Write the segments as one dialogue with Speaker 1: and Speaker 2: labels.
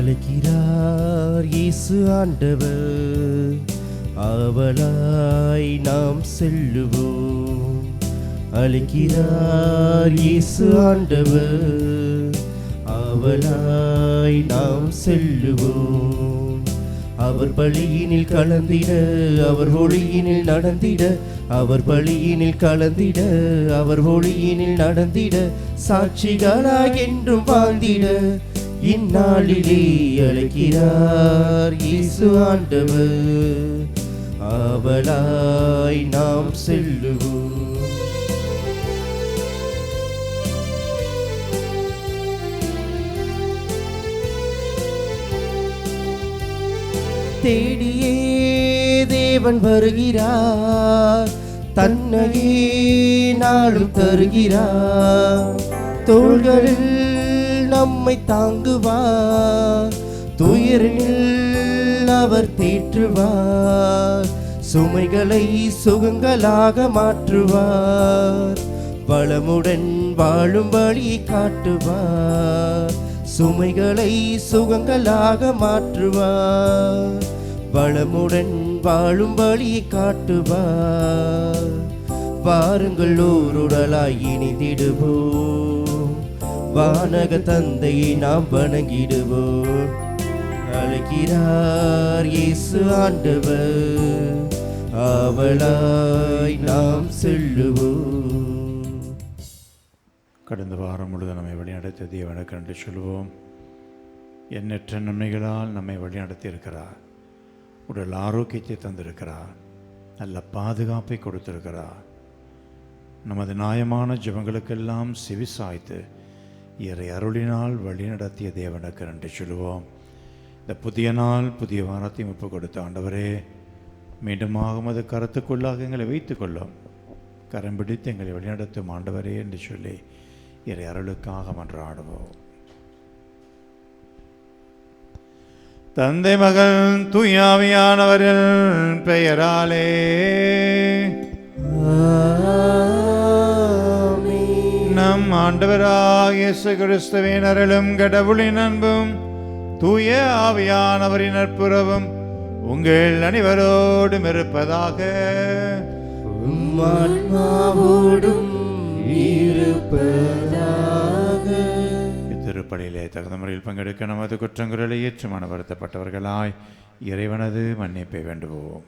Speaker 1: அழைக்கிறார் இயேசு ஆண்டவர், ஆவலாய் நாம் செல்லுவோம். அழைக்கிறார் இயேசு ஆண்டவர், ஆவலாய் நாம் செல்லுவோம். அவர் பலியினில் கலந்திட, அவர் ஒளியினில் நடந்திட, அவர் பலியினில் கலந்திட, அவர் ஒளியினில் நடந்திட, சாட்சிகளாய் என்றும் வாழ்ந்திட இந்நாளிலே அழைக்கிறார் இயேசு ஆண்டவர், ஆவலாய் நாம் செல்லுவோம். தேடியே தேவன் வருகிறார், தன்னையே நாளும் தருகிறார். தோள்களில் நம்மை தாங்குவார், துயரினில் அவர் தேற்றுவார். சுமைகளை சுகங்களாக மாற்றுவார், வளமுடன் வாழும் வழியை காட்டுவார். சுமைகளை சுகங்களாக மாற்றுவார், வளமுடன் வாழும் வழியை காட்டுவார். வாருங்கள் ஓருடலாய் இணைந்திடுவோம், வானக தந்தையை நாம் வணங்கிடுவோம். அழைக்கிறார் இயேசு ஆண்டவர், ஆவலாய் நாம் செல்லுவோம்.
Speaker 2: கடந்த வாரம் முழுவதும் நம்மை வழிநடத்திய தேவனுக்கு நன்றி சொல்லுவோம். எண்ணற்ற நன்மைகளால் நம்மை வழிநடத்தி இருக்கிறார். உடல் ஆரோக்கியத்தை தந்திருக்கிறார், நல்ல பாதுகாப்பை கொடுத்திருக்கிறார். நமது நியாயமான ஜெபங்களுக்கெல்லாம் செவி சாய்த்து இறை அருளினால் வழிநடத்திய தேவனுக்கு நன்றி சொல்லுவோம். இந்த புதிய நாள் புதிய வாரத்தை ஒப்பு கொடுத்த ஆண்டவரே, மீண்டுமாக அது கருத்துக்குள்ளாக எங்களை வைத்துக் கொள்ளும், கரம் பிடித்து எங்களை வழிநடத்தும் ஆண்டவரே என்று சொல்லி இறை அருளுக்காக மன்றாடுவோம். தந்தை மகள் தூயாவியானவரின் பெயராலே நம் ஆண்டவராகிய இயேசு கிறிஸ்துவின் அருளும் கடவுளின் அன்பும் தூய ஆவியானவரின் நட்புறவும் உங்கள் அனைவரோடும் இருப்பதாக. இத்திருப்பலியிலே தகுந்த முறையில் பங்கெடுக்க நமது குற்றங்களை ஏற்று மனவருத்தப்பட்டவர்களாய் இறைவனது மன்னிப்பை வேண்டுவோம்.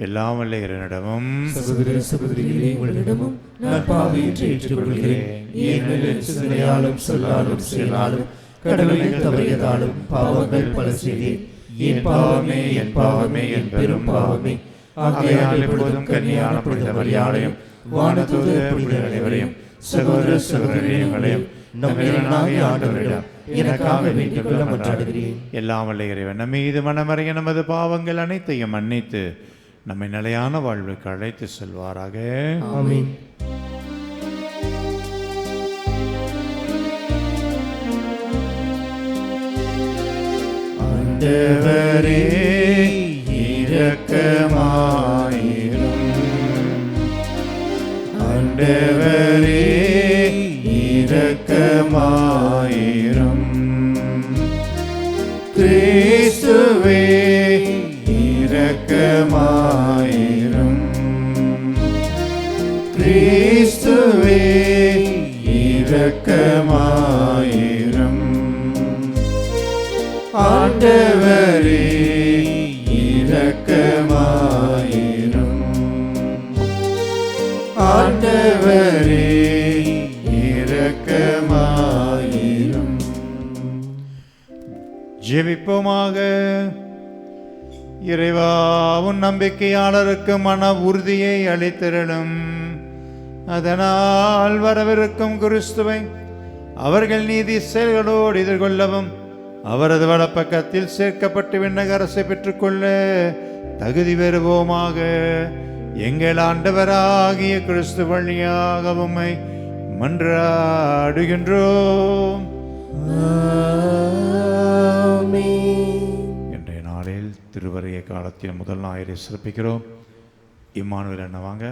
Speaker 2: எல்லாம் வல்ல இறைவனிடமும்
Speaker 1: சகோதர சகோதரிகளே உங்களிடமும் நான் பாவியின்றி ஏற்றுக்கொள்கிறேன். ஏனெனில் சிந்தனையாலும் சொல்லாலும் செயலாலும் கடவுளின் தவறியதாலும் பாவங்கள் பல செய்தேன். என் பாவமே என் பாவமே என் பெரும் பாவமே. ஆகையால் எப்பொழுதும் கன்னியான புனித மரியாதையும் வானதூதர் புனிதர் அனைவரையும் சகோதர சகோதரிகளையும் நம் இறைவனாகிய ஆண்டவரிடம் எனக்காக வேண்டிக் கொள்ள மன்றாடுகிறேன்.
Speaker 2: எல்லாம் வல்ல இறைவன் நம் மீது மனமறைய நமது பாவங்கள் அனைத்தையும் மன்னித்து நம்மை நிலையான வாழ்வுக்கு அழைத்து செல்வாராக.
Speaker 1: ஆமென்.
Speaker 2: ஆண்டவரே இரக்கமாயிரும், ஆண்டவரே இரக்கமாயிரும். கிறிஸ்துவே இரக்கமாயிரும், கிறிஸ்துவே இரக்கமாயிரும். ஆண்டவரே இரக்கமாயிரும், ஆண்டவரே இரக்கமாயிரும். ஜெபிப்போமாக. இறைவா, உன் நம்பிக்கையாளருக்கு மன உறுதியை அளித்திரளும். அதனால் வரவிருக்கும் கிறிஸ்துவை அவர்கள் நீதி செயல்களோடு எதிர்கொள்ளவும் அவரது வலப்பக்கத்தில் சேர்க்கப்பட்டு விண்ணக அரசை பெற்றுக்கொள்ள தகுதி பெறுவோமாக. எங்கள் ஆண்டவராகிய கிறிஸ்து வழியாக உம்மை மன்றாடுகின்றோம். இன்றைய நாளில் திருவருகை காலத்தின் முதல் ஞாயிறை சிறப்பிக்கிறோம். இம்மானுவேல் அண்ணா வாங்க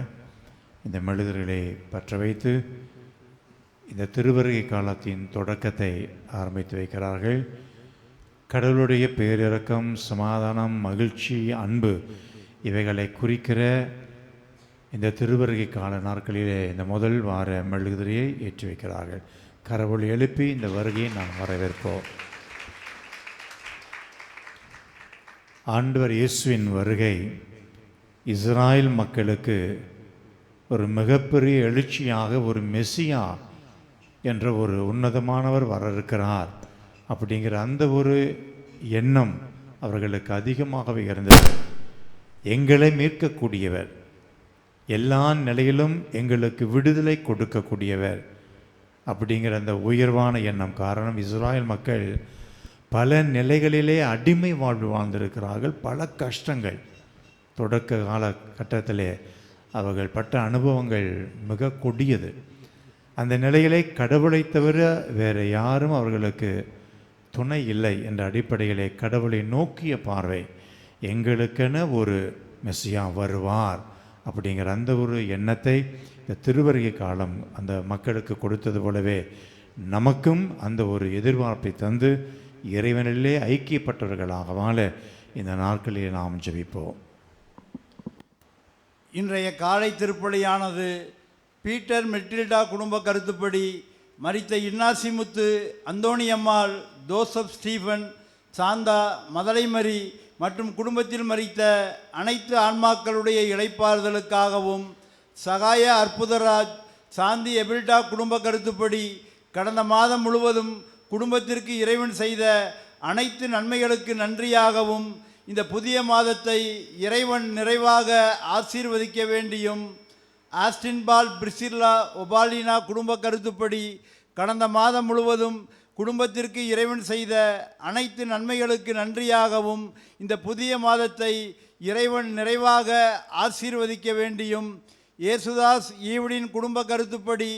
Speaker 2: இந்த மெழுகுகளை பற்ற வைத்து இந்த திருவருகை காலத்தின் தொடக்கத்தை ஆரம்பித்து வைக்கிறார்கள். கடவுளுடைய பேரிரக்கம், சமாதானம், மகிழ்ச்சி, அன்பு இவைகளை குறிக்கிற இந்த திருவருகை கால நாட்களிலே இந்த முதல் வார மெழுகுதிரியை ஏற்றி வைக்கிறார்கள். கரவொலி எழுப்பி இந்த வருகையை நாம் வரவேற்போம். ஆண்டவர் இயேசுவின் வருகை இஸ்ராயல் மக்களுக்கு ஒரு மிகப்பெரிய எழுச்சியாக, ஒரு மெசியா என்ற ஒரு உன்னதமானவர் வர இருக்கிறார் அப்படிங்கிற அந்த ஒரு எண்ணம் அவர்களுக்கு அதிகமாகவே இருந்தது. எங்களை மீட்கக்கூடியவர், எல்லா நிலையிலும் எங்களுக்கு விடுதலை கொடுக்கக்கூடியவர் அப்படிங்கிற அந்த உயர்வான எண்ணம். காரணம், இஸ்ராயல் மக்கள் பல நிலைகளிலே அடிமை வாழ்வு வாழ்ந்திருக்கிறார்கள். பல கஷ்டங்கள் தொடக்க காலகட்டத்திலே அவர்கள் பட்ட அனுபவங்கள் மிக கொடியது. அந்த நிலையிலே கடவுளை தவிர வேறு யாரும் அவர்களுக்கு துணை இல்லை என்ற அடிப்படையிலே கடவுளை நோக்கிய பார்வை, எங்களுக்கென ஒரு மெசியா வருவார் அப்படிங்கிற அந்த ஒரு எண்ணத்தை இந்த திருவருகை காலம் அந்த மக்களுக்கு கொடுத்தது போலவே நமக்கும் அந்த ஒரு எதிர்பார்ப்பை தந்து இறைவனிலே ஐக்கியப்பட்டவர்களாக வாழ இந்த நாட்களில் நாம் ஜெபிப்போம்.
Speaker 3: இன்றைய காலை திருப்பலியானது பீட்டர் மெட்டில்டா குடும்ப கருத்துப்படி மரித்த இன்னாசிமுத்து, அந்தோணியம்மாள், ஜோசப் ஸ்டீஃபன், சாந்தா, மதலைமரி மற்றும் குடும்பத்தில் மரித்த அனைத்து ஆன்மாக்களுடைய இளைப்பாறுதலுக்காகவும், சகாய அற்புதராஜ், சாந்தி எபில்டா குடும்ப கருத்துப்படி கடந்த மாதம் முழுவதும் குடும்பத்திற்கு இறைவன் செய்த அனைத்து நன்மைகளுக்கு நன்றியாகவும், இந்த புதிய மாதத்தை இறைவன் நிறைவாக ஆசீர்வதிக்க வேண்டியும், ஆஸ்டின்பால் பிரிசில்லா ஒபாலினா குடும்ப கருத்துப்படி கடந்த மாதம் முழுவதும் குடும்பத்திற்கு இறைவன் செய்த அனைத்து நன்மைகளுக்கு நன்றியாகவும், இந்த புதிய மாதத்தை இறைவன் நிறைவாக ஆசீர்வதிக்க வேண்டியும், இயேசுதாஸ் ஈவடின் குடும்ப கருத்துப்படி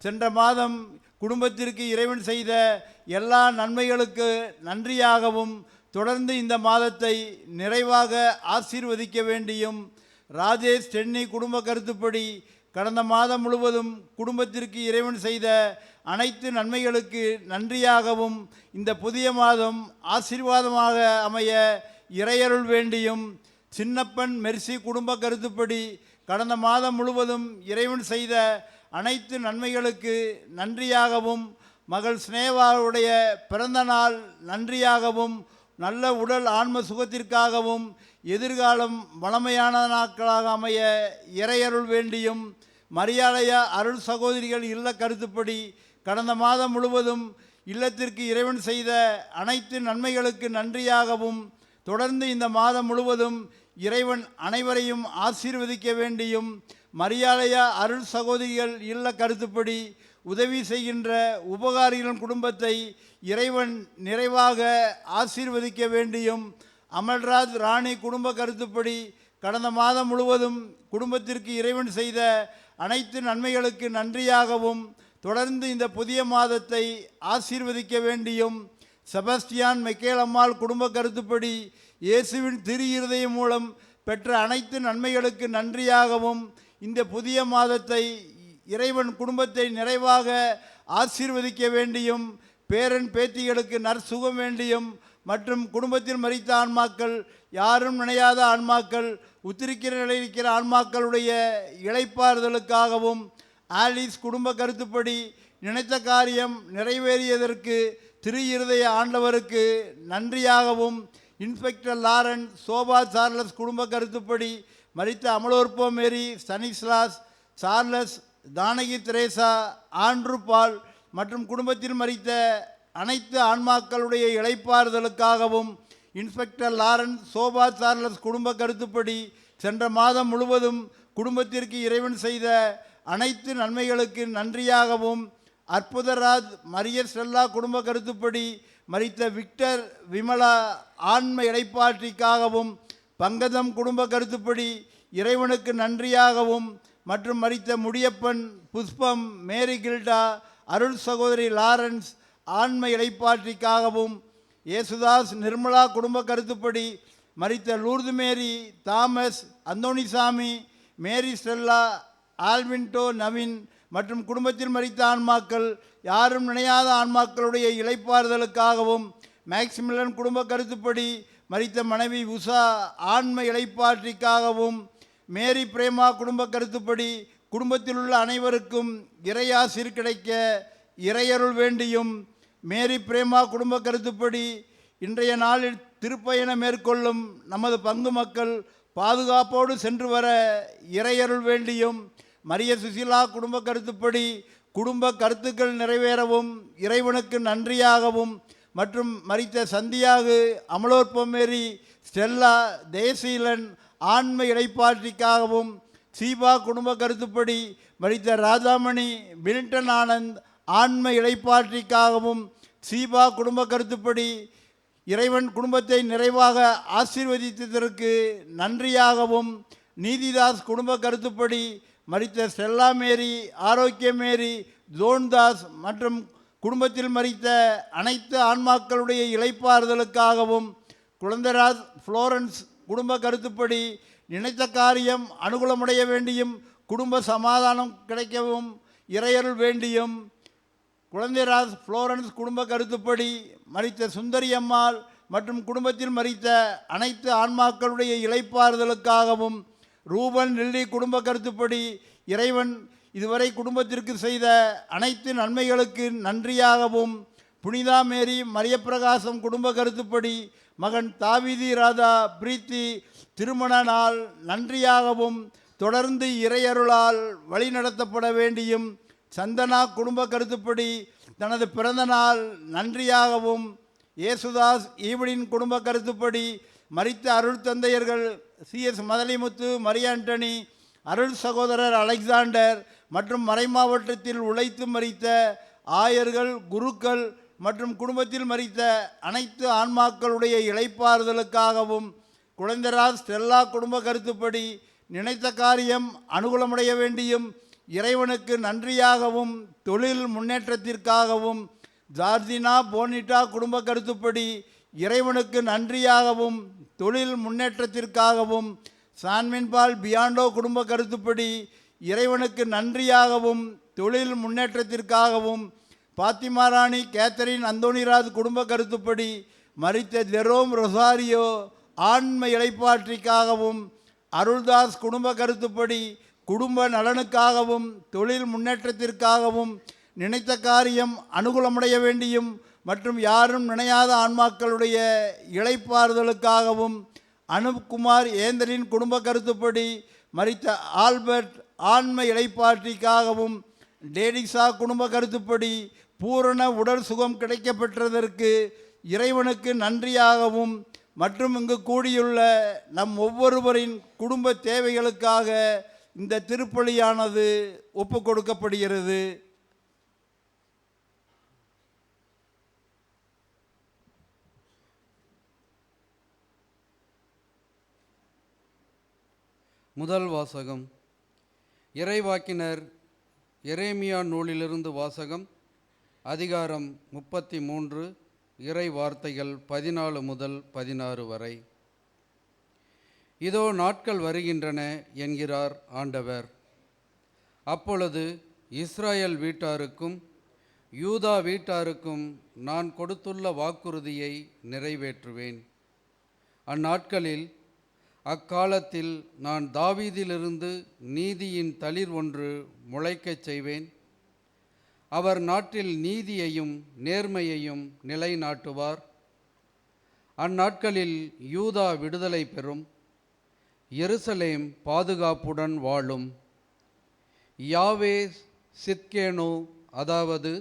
Speaker 3: சென்ற மாதம் குடும்பத்திற்கு இறைவன் செய்த எல்லா நன்மைகளுக்கு நன்றியாகவும் தொடர்ந்து இந்த மாதத்தை நிறைவாக ஆசீர்வதிக்க வேண்டியும், ராஜேஷ் டென்னி குடும்ப கருத்துப்படி கடந்த மாதம் முழுவதும் குடும்பத்திற்கு இறைவன் செய்த அனைத்து நன்மைகளுக்கு நன்றியாகவும் இந்த புதிய மாதம் ஆசீர்வாதமாக அமைய இறையருள் வேண்டியும், சின்னப்பன் மெர்சி குடும்ப கருத்துப்படி கடந்த மாதம் முழுவதும் இறைவன் செய்த அனைத்து நன்மைகளுக்கு நன்றியாகவும், மகள் ஸ்னேவாவுடைய பிறந்த நாள் நன்றியாகவும், நல்ல உடல் ஆன்ம சுகத்திற்காகவும் எதிர்காலம் வளமையான நாட்களாக அமைய இறையருள் வேண்டியும், மரியாதையா அருள் சகோதரிகள் இல்ல கருத்துப்படி கடந்த மாதம் முழுவதும் இல்லத்திற்கு இறைவன் செய்த அனைத்து நன்மைகளுக்கு நன்றியாகவும் தொடர்ந்து இந்த மாதம் முழுவதும் இறைவன் அனைவரையும் ஆசீர்வதிக்க வேண்டியும், மரியாதையா அருள் சகோதரிகள் இல்ல கருத்துப்படி உதவி செய்கின்ற உபகாரிகளின் குடும்பத்தை இறைவன் நிறைவாக ஆசீர்வதிக்க வேண்டியும், அமல்ராஜ் ராணி குடும்ப கருத்துப்படி கடந்த மாதம் முழுவதும் குடும்பத்திற்கு இறைவன் செய்த அனைத்து நன்மைகளுக்கு நன்றியாகவும் தொடர்ந்து இந்த புதிய மாதத்தை ஆசீர்வதிக்க வேண்டியும், செபஸ்டியான் மெக்கேலம்மாள் குடும்ப கருத்துப்படி இயேசுவின் திரு இருதயம் மூலம் பெற்ற அனைத்து நன்மைகளுக்கு நன்றியாகவும் இந்த புதிய மாதத்தை இறைவன் குடும்பத்தை நிறைவாக ஆசீர்வதிக்க வேண்டியும், பேரன் பேத்திகளுக்கு நற்சுகம் வேண்டியும் மற்றும் குடும்பத்தில் மரித்த ஆன்மாக்கள், யாரும் நினையாத ஆன்மாக்கள், உத்திரிக்கிற நிலையிருக்கிற ஆன்மாக்களுடைய இளைப்பாறுதலுக்காகவும், ஆலிஸ் குடும்ப கருத்துப்படி நினைத்த காரியம் நிறைவேறியதற்கு திரு இருதய ஆண்டவருக்கு நன்றியாகவும், இன்ஸ்பெக்டர் லாரன்ஸ் சோபா சார்லஸ் குடும்ப கருத்துப்படி மரித்த அமலோற்போ மேரி, ஸ்டனிஸ்லாஸ், சார்லஸ், தானகி திரேசா, ஆண்ட்ரூ பால் மற்றும் குடும்பத்தில் மரித்த அனைத்து ஆன்மாக்களுடைய இளைப்பாறுதலுக்காகவும், இன்ஸ்பெக்டர் லாரன்ஸ் சோபா சார்லஸ் குடும்ப கருத்துப்படி சென்ற மாதம் முழுவதும் குடும்பத்திற்கு இறைவன் செய்த அனைத்து நன்மைகளுக்கு நன்றியாகவும், அற்புதராஜ் மரிய ஸ்டெல்லா குடும்ப கருத்துப்படி மரித்த விக்டர் விமலா ஆன்ம இளைப்பாற்றிக்காகவும், பங்கதம் குடும்ப கருத்துப்படி இறைவனுக்கு நன்றியாகவும் மற்றும் மரித்த முடியப்பன், புஷ்பம், மேரி கில்டா, அருள் சகோதரி லாரன்ஸ் ஆன்ம இளைப்பாற்றிக்காகவும், இயேசுதாஸ் நிர்மலா குடும்ப கருத்துப்படி மரித்த லூர்து மேரி, தாமஸ், அந்தோணிசாமி, மேரி ஸ்டெல்லா, ஆல்வின்டோ நவீன் மற்றும் குடும்பத்தில் மரித்த ஆன்மாக்கள், யாரும் நினையாத ஆன்மாக்களுடைய இளைப்பாறுதலுக்காகவும், மேக்சிமிலன் குடும்ப கருத்துப்படி மரித்த மனைவி உஷா ஆன்ம இளைப்பாற்றிக்காகவும், மேரி பிரேமா குடும்ப கருத்துப்படி குடும்பத்தில் உள்ள அனைவருக்கும் இறையாசிர் கிடைக்க இறையருள் வேண்டியும், மேரி பிரேமா குடும்ப கருத்துப்படி இன்றைய நாளில் திருப்பயணம் மேற்கொள்ளும் நமது பங்கு மக்கள் பாதுகாப்போடு சென்று வர இறையருள் வேண்டியும், மரிய சுசிலா குடும்ப கருத்துப்படி குடும்ப கருத்துக்கள் நிறைவேறவும் இறைவனுக்கு நன்றியாகவும், மற்றும் மரித்த சந்தியாகு, அமலோற்பமேரி, ஸ்டெல்லா, தேசீலன் ஆன்ம இடைப்பாற்றிக்காகவும், சீபா குடும்ப கருத்துப்படி மரித்த ராஜாமணி, பில்டன் ஆனந்த் ஆன்ம இடைப்பாற்றிக்காகவும், சீபா குடும்ப கருத்துப்படி இறைவன் குடும்பத்தை நிறைவாக ஆசீர்வதித்ததற்கு நன்றியாகவும், நீதிதாஸ் குடும்ப கருத்துப்படி மரித்த ஸ்டெல்லா மேரி, ஆரோக்கிய மேரி, ஜோன்தாஸ் மற்றும் குடும்பத்தில் மரித்த அனைத்து ஆன்மாக்களுடைய இளைப்பாறுதலுக்காகவும், குழந்தைராஜ் ஃப்ளோரன்ஸ் குடும்ப கருத்துப்படி நினைத்த காரியம் அனுகூலமடைய வேண்டியும் குடும்ப சமாதானம் கிடைக்கவும் இறையருள் வேண்டியும், குழந்தைராஜ் ஃப்ளோரன்ஸ் குடும்ப கருத்துப்படி மரித்த சுந்தரி அம்மாள் மற்றும் குடும்பத்தில் மரித்த அனைத்து ஆன்மாக்களுடைய இளைப்பாறுதலுக்காகவும், ரூபன் லில்லி குடும்ப கருத்துப்படி இறைவன் இதுவரை குடும்பத்திற்கு செய்த அனைத்து நன்மைகளுக்கு நன்றியாகவும், புனிதா மேரி மரியப்பிரகாசம் குடும்ப கருத்துப்படி மகன் தாவீதி ராதா பிரீத்தி திருமண நாள் நன்றியாகவும், தொடர்ந்து இறையருளால் வழிநடத்தப்பட வேண்டியும், சந்தனா குடும்ப கருத்துப்படி தனது பிறந்த நாள் நன்றியாகவும், இயேசுதாஸ் ஈவனின் குடும்ப கருத்துப்படி மரித்த அருள் தந்தையர்கள் CS மதலிமுத்து, மரியாண்டனி, அருள் சகோதரர் அலெக்சாண்டர் மற்றும் மறைமாவட்டத்தில் உழைத்து மரித்த ஆயர்கள், குருக்கள் மற்றும் குடும்பத்தில் மரித்த அனைத்து ஆன்மாக்களுடைய இளைப்பாறுதலுக்காகவும், குழந்தைராஜ் ஸ்டெல்லா குடும்ப கருத்துப்படி நினைத்த காரியம் அனுகூலமடைய வேண்டியும் இறைவனுக்கு நன்றியாகவும், தொழில் முன்னேற்றத்திற்காகவும், ஜார்ஜினா போனிட்டா குடும்ப கருத்துப்படி இறைவனுக்கு நன்றியாகவும், தொழில் முன்னேற்றத்திற்காகவும், சான்மின்பால் பியாண்டோ குடும்ப கருத்துப்படி இறைவனுக்கு நன்றியாகவும், தொழில் முன்னேற்றத்திற்காகவும், பாத்திமா ராணி கேத்தரின் அந்தோனிராஜ் குடும்ப கருத்துப்படி மரித்த ஜெரோம் ரொசாரியோ ஆன்ம இளைப்பாற்றிக்காகவும், அருள்தாஸ் குடும்ப கருத்துப்படி குடும்ப நலனுக்காகவும், தொழில் முன்னேற்றத்திற்காகவும், நினைத்த காரியம் அனுகூலமடைய வேண்டியும் மற்றும் யாரும் நினையாத ஆன்மாக்களுடைய இளைப்பாறுதலுக்காகவும், அனுப்குமார் ஏந்தலின் குடும்ப கருத்துப்படி மரித்த ஆல்பர்ட் ஆன்ம இளைப்பாற்றிக்காகவும், டேடிசா குடும்ப கருத்துப்படி பூரண உடல் சுகம் கிடைக்கப்பெற்றதற்கு இறைவனுக்கு நன்றியாகவும், மற்றும் இங்கு கூடியுள்ள நம் ஒவ்வொருவரின் குடும்ப தேவைகளுக்காக இந்த திருப்பலியானது ஒப்பு கொடுக்கப்படுகிறது.
Speaker 4: முதல் வாசகம். இறைவாக்கினர் எரேமியா நூலிலிருந்து வாசகம். அதிகாரம் 33, இறை வார்த்தைகள் 14 முதல் 16 வரை. இதோ நாட்கள் வருகின்றன என்கிறார் ஆண்டவர். அப்பொழுது இஸ்ராயல் வீட்டாருக்கும் யூதா வீட்டாருக்கும் நான் கொடுத்துள்ள வாக்குறுதியை நிறைவேற்றுவேன். அந்நாட்களில் அக்காலத்தில் நான் தாவீதிலிருந்து நீதியின் தளிர் ஒன்று முளைக்கச் செய்வேன். அவர் நாட்டில் நீதியையும் நேர்மையையும் நிலைநாட்டுவார். அந்நாட்களில் யூதா விடுதலை பெறும், எருசலேம் பாதுகாப்புடன் வாழும். யாவே சித்கேனோ, அதாவது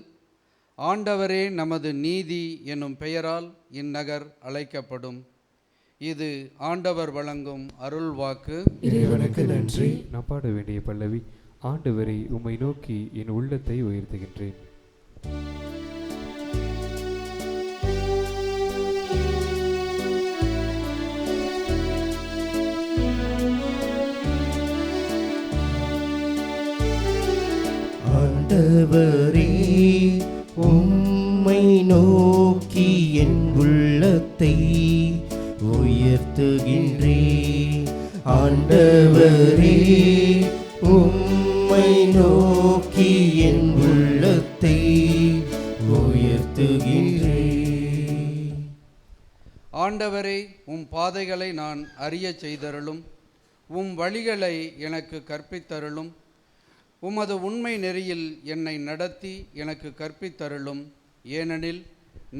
Speaker 4: ஆண்டவரே நமது நீதி என்னும் பெயரால் இந்நகர் அழைக்கப்படும். இது ஆண்டவர் வழங்கும் அருள் வாக்கு.
Speaker 1: இறைவனுக்கு நன்றி.
Speaker 5: நான் பாட வேண்டிய பல்லவி. ஆண்டவரை உம்மை நோக்கி என் உள்ளத்தை உயர்த்துகின்றேன்.
Speaker 1: ஆண்டவரே உம்மை நோக்கி என் உள்ளத்தை உயர்த்துகின்றேன். ஆண்டவரே உம்மை நோக்கி
Speaker 4: ஆண்டவரே, உம் பாதைகளை நான் அறியச் செய்தருளும். உம் வழிகளை எனக்கு கற்பித்தருளும். உமது உண்மை நெறியில் என்னை நடத்தி எனக்கு கற்பித்தருளும். ஏனெனில்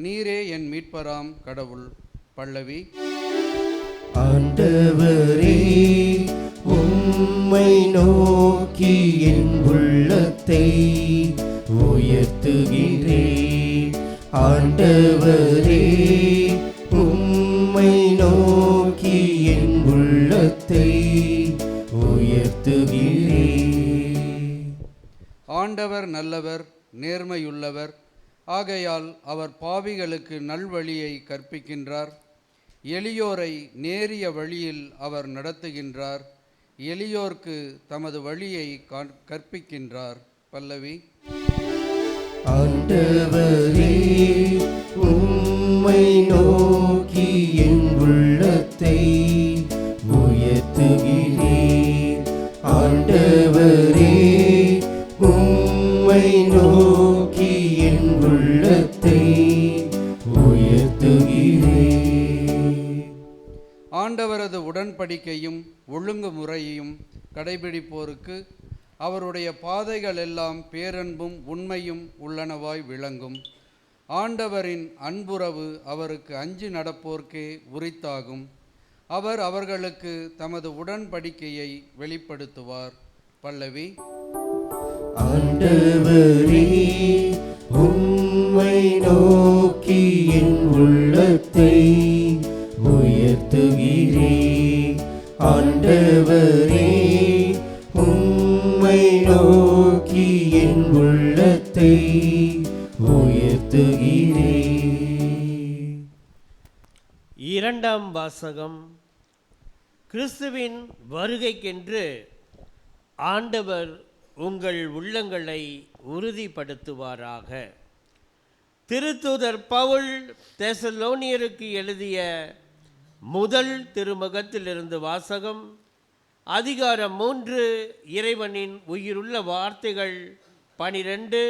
Speaker 4: நீரே என் மீட்பராம் கடவுள். பல்லவி.
Speaker 1: ஆண்டவரே, உம்மை நோக்கி என் உள்ளத்தை உயர்த்துகிறேன். ஆண்டவரே, உம்மை நோக்கி என் உள்ளத்தை உயர்த்துகிறேன்.
Speaker 4: ஆண்டவர் நல்லவர், நேர்மையுள்ளவர். ஆகையால் அவர் பாவிகளுக்கு நல்வழியை கற்பிக்கின்றார். எளியோரை நேரிய வழியில் அவர் நடத்துகின்றார். எளியோர்க்கு தமது வழியை கற்பிக்கின்றார். பல்லவி.
Speaker 1: ஆண்டவரே, உம்மை நோக்கி என் உள்ளத்தை உயர்த்துகிறேன். ஆண்டவரே, உம்மை நோக்கி என் உள்ளத்தை உயர்த்துகிறேன்.
Speaker 4: ஆண்டவரது உடன்படிக்கையும் ஒழுங்குமுறையையும் கடைபிடிப்போருக்கு அவருடைய பாதைகள் எல்லாம் பேரன்பும் உண்மையும் உள்ளனவாய் விளங்கும். ஆண்டவரின் அன்புறவு அவருக்கு அஞ்சி நடப்போர்க்கே உரித்தாகும். அவர் அவர்களுக்கு தமது உடன்படிக்கையை வெளிப்படுத்துவார். பல்லவி.
Speaker 1: ஆண்டவரே, உம்மை நோக்கி என் உள்ளத்தை உயர்த்துகிறேன். ஆண்டவரே, உம்மை நோக்கி என் உள்ளத்தை உயர்த்துகிறேன்.
Speaker 6: இரண்டாம் வாசகம். கிறிஸ்துவின் வருகைக்கென்று ஆண்டவர் உங்கள் உள்ளங்களை உறுதிப்படுத்துவாராக. திருத்தூதர் பவுல் தெசலோனியருக்கு எழுதிய முதல் திருமுகத்திலிருந்து வாசகம். அதிகாரம் 3, இறைவனின் உயிருள்ள வார்த்தைகள் 12,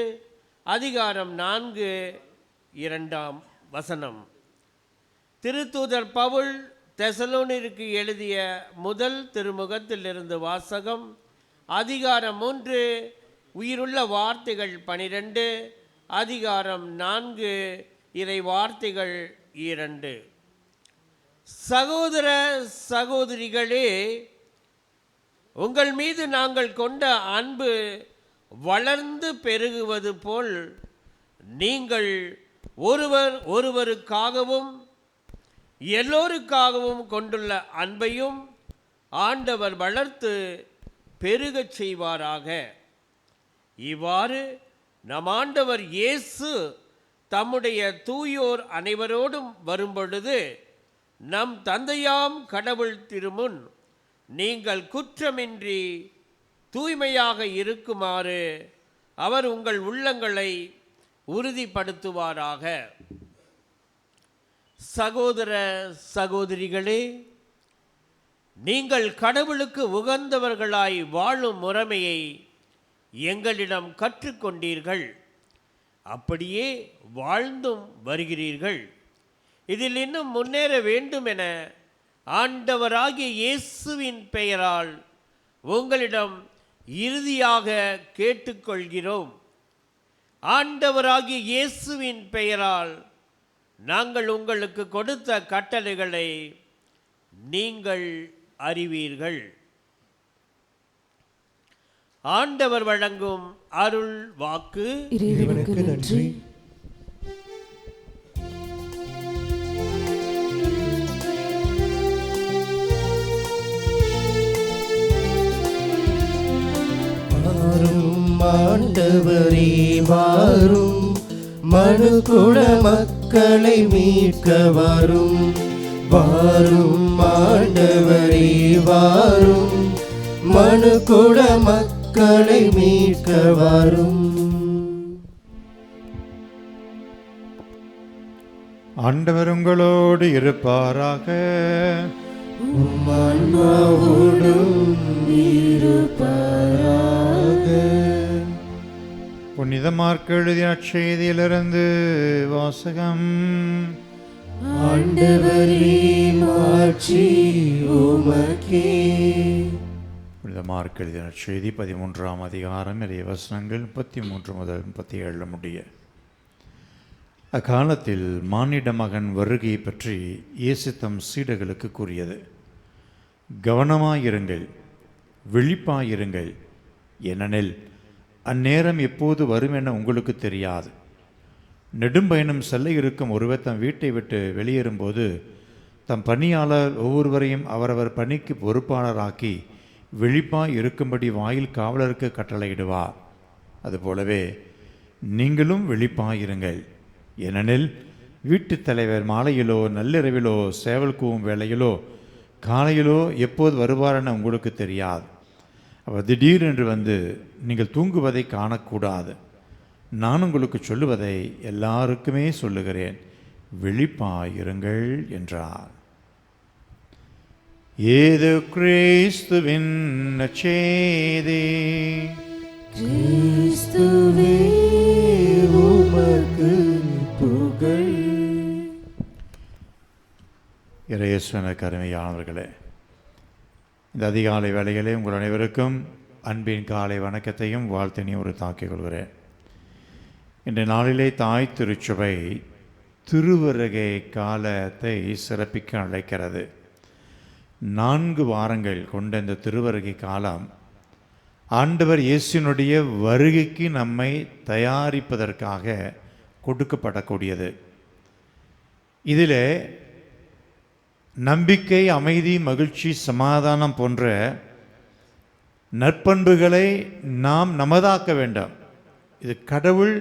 Speaker 6: அதிகாரம் 4, 2ஆம் வசனம். திருத்தூதர் பவுல் தெசலோனியருக்கு எழுதிய முதல் திருமுகத்திலிருந்து வாசகம். அதிகாரம் 3, உயிருள்ள வார்த்தைகள் 12, அதிகாரம் 4, இறை வார்த்தைகள் 2. சகோதர சகோதரிகளே, உங்கள் மீது நாங்கள் கொண்ட அன்பு வளர்ந்து பெருகுவது போல் நீங்கள் ஒருவருக்காகவும் எல்லோருக்காகவும் கொண்டுள்ள அன்பையும் ஆண்டவர் வளர்த்து பெருகச் செய்வாராக. இவ்வாறு நம் ஆண்டவர் இயேசு தம்முடைய தூயோர் அனைவரோடும் வரும்பொழுது நம் தந்தையாம் கடவுள் திருமுன் நீங்கள் குற்றமின்றி தூய்மையாக இருக்குமாறு அவர் உங்கள் உள்ளங்களை உறுதிப்படுத்துவாராக. சகோதர சகோதரிகளே, நீங்கள் கடவுளுக்கு உகந்தவர்களாய் வாழும் முறைமையை எங்களிடம் கற்றுக்கொண்டீர்கள். அப்படியே வாழ்ந்தும் வருகிறீர்கள். இதில் இன்னும் முன்னேற வேண்டும் என ஆண்டவராகிய இயேசுவின் பெயரால் உங்களிடம் இறுதியாக கேட்டுக்கொள்கிறோம். ஆண்டவராகிய இயேசுவின் பெயரால் நாங்கள் உங்களுக்கு கொடுத்த கட்டளைகளை நீங்கள் அறிவீர்கள். ஆண்டவர் வழங்கும் அருள் வாக்கு.
Speaker 1: இறைவனுக்கு நன்றி. ஆண்டவரே வாரும், மனுக்குல மக்களை மீட்க வாரும். வாரும் ஆண்டவரே வாரும், மனுக்குல மக்களை மீட்க வாரும்.
Speaker 2: ஆண்டவர் உங்களோடு இருப்பாராக.
Speaker 1: உம் ஆன்மாவோடும் இருப்பாராக.
Speaker 2: புனித மார்க்கு எழுதிய நற்செய்தியிலிருந்து வாசகம்.
Speaker 1: ஆண்டவரே மாட்சி உமக்கே.
Speaker 2: புனித மார்க் எழுதின செய்தி 13ஆம் அதிகாரம் இறைய வசனங்கள் 33 முதல் 37 முடிய. அக்காலத்தில் மானிட மகன் வருகையை பற்றி இயேசு தம் சீடர்களுக்கு கூறியது: கவனமாயிருங்கள், விழிப்பாயிருங்கள், ஏனெனில் அந்நேரம் எப்போது வரும் என உங்களுக்கு தெரியாது. நெடும்பயணம் செல்ல இருக்கும் ஒருவர் தம் வீட்டை விட்டு வெளியேறும்போது தம் பணியாளர் ஒவ்வொருவரையும் அவரவர் பணிக்கு பொறுப்பாளராக்கி விழிப்பாய் இருக்கும்படி வாயில் காவலருக்கு கட்டளையிடுவார். அதுபோலவே நீங்களும் விழிப்பாயிருங்கள், ஏனெனில் வீட்டுத் தலைவர் மாலையிலோ நள்ளிரவிலோ சேவல் கூவும் வேளையிலோ காலையிலோ எப்போது வருவார் என உங்களுக்கு தெரியாது. அவர் திடீரென்று வந்து நீங்கள் தூங்குவதை காணக்கூடாது. நான் உங்களுக்கு சொல்லுவதை எல்லாருக்குமே சொல்லுகிறேன், விழிப்பாயிருங்கள் என்றார். ஏது கிறிஸ்துவின் நற்செய்தி.
Speaker 1: கிறிஸ்துவே உமக்கு புகழ்.
Speaker 2: இறையேசுவிற்கு அருமையானவர்களே, இந்த அதிகாலை வேளையிலே உங்கள் அனைவருக்கும் அன்பின் காலை வணக்கத்தையும் வாழ்த்தினையும் ஒரு தாக்கிக் கொள்கிறேன். இன்றைய நாளிலே தாய் திருச்சபை திருவருகை காலத்தை சிறப்பிக்க அழைக்கிறது. 4 வாரங்கள் கொண்ட இந்த திருவருகை காலம் ஆண்டவர் இயேசுவினுடைய வருகைக்கு நம்மை தயாரிப்பதற்காக கொடுக்கப்படக்கூடியது. இதில் நம்பிக்கை, அமைதி, மகிழ்ச்சி, சமாதானம் போன்ற நற்பண்புகளை நாம் நமதாக்க வேண்டாம். இது கடவுள்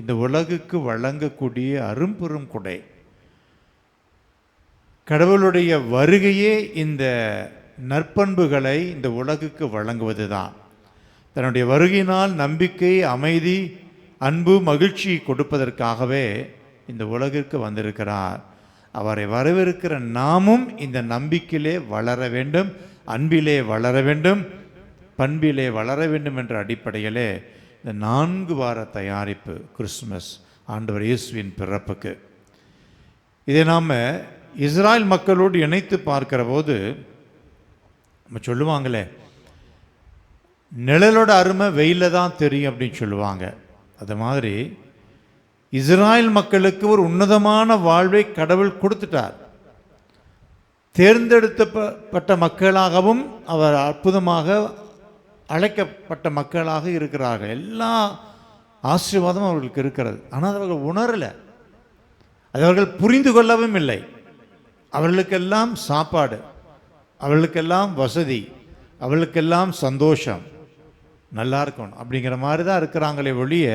Speaker 2: இந்த உலகுக்கு வழங்கக்கூடிய அரும்பெரும் கொடை. கடவுளுடைய வருகையே இந்த நற்பண்புகளை இந்த உலகுக்கு வழங்குவது தான். தன்னுடைய வருகையினால் நம்பிக்கை, அமைதி, அன்பு, மகிழ்ச்சி கொடுப்பதற்காகவே இந்த உலகிற்கு வந்திருக்கிறார். அவரை வரவிருக்கிற நாமும் இந்த நம்பிக்கையிலே வளர வேண்டும், அன்பிலே வளர வேண்டும், பண்பிலே வளர வேண்டும் என்ற அடிப்படையிலே இந்த 4 வார தயாரிப்பு கிறிஸ்துமஸ், ஆண்டவர் இயேசுவின் பிறப்புக்கு. இதை நாம் இஸ்ராயல் மக்களோடு இணைத்து பார்க்கிற போது நம்ம சொல்லுவாங்களே, நிழலோட அருமை வெயிலில் தான் தெரியும் அப்படின்னு சொல்லுவாங்க. அது மாதிரி இஸ்ராயல் மக்களுக்கு ஒரு உன்னதமான வாழ்வை கடவுள் கொடுத்துட்டார். தேர்ந்தெடுக்கப்பட்ட மக்களாகவும் அவர் அற்புதமாக அழைக்கப்பட்ட மக்களாக இருக்கிறார்கள். எல்லா ஆசீர்வாதமும் அவர்களுக்கு இருக்கிறது. ஆனால் அவர்கள் உணரலை, அது அவர்கள் புரிந்து கொள்ளவும் இல்லை. அவர்களுக்கெல்லாம் சாப்பாடு, அவர்களுக்கெல்லாம் வசதி, அவர்களுக்கெல்லாம் சந்தோஷம், நல்லா இருக்கணும் அப்படிங்கிற மாதிரி தான் இருக்கிறாங்களே ஒழிய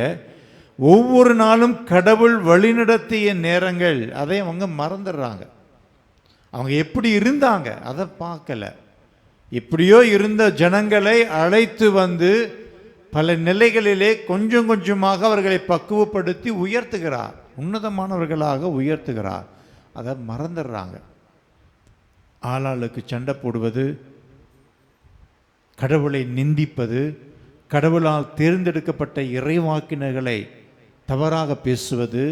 Speaker 2: ஒவ்வொரு நாளும் கடவுள் வழிநடத்திய நேரங்கள் அதை அவங்க மறந்துடுறாங்க. அவங்க எப்படி இருந்தாங்க அதை பார்க்கல. எப்படியோ இருந்த ஜனங்களை அழைத்து வந்து பல நிலைகளிலே கொஞ்சம் கொஞ்சமாக அவர்களை பக்குவப்படுத்தி உயர்த்துகிறார், உன்னதமானவர்களாக உயர்த்துகிறார். அதை மறந்துடுறாங்க. ஆளாளுக்கு சண்டை போடுவது, கடவுளை நிந்திப்பது, கடவுளால் தேர்ந்தெடுக்கப்பட்ட இறைவாக்கினர்களை தவறாக பேசுவது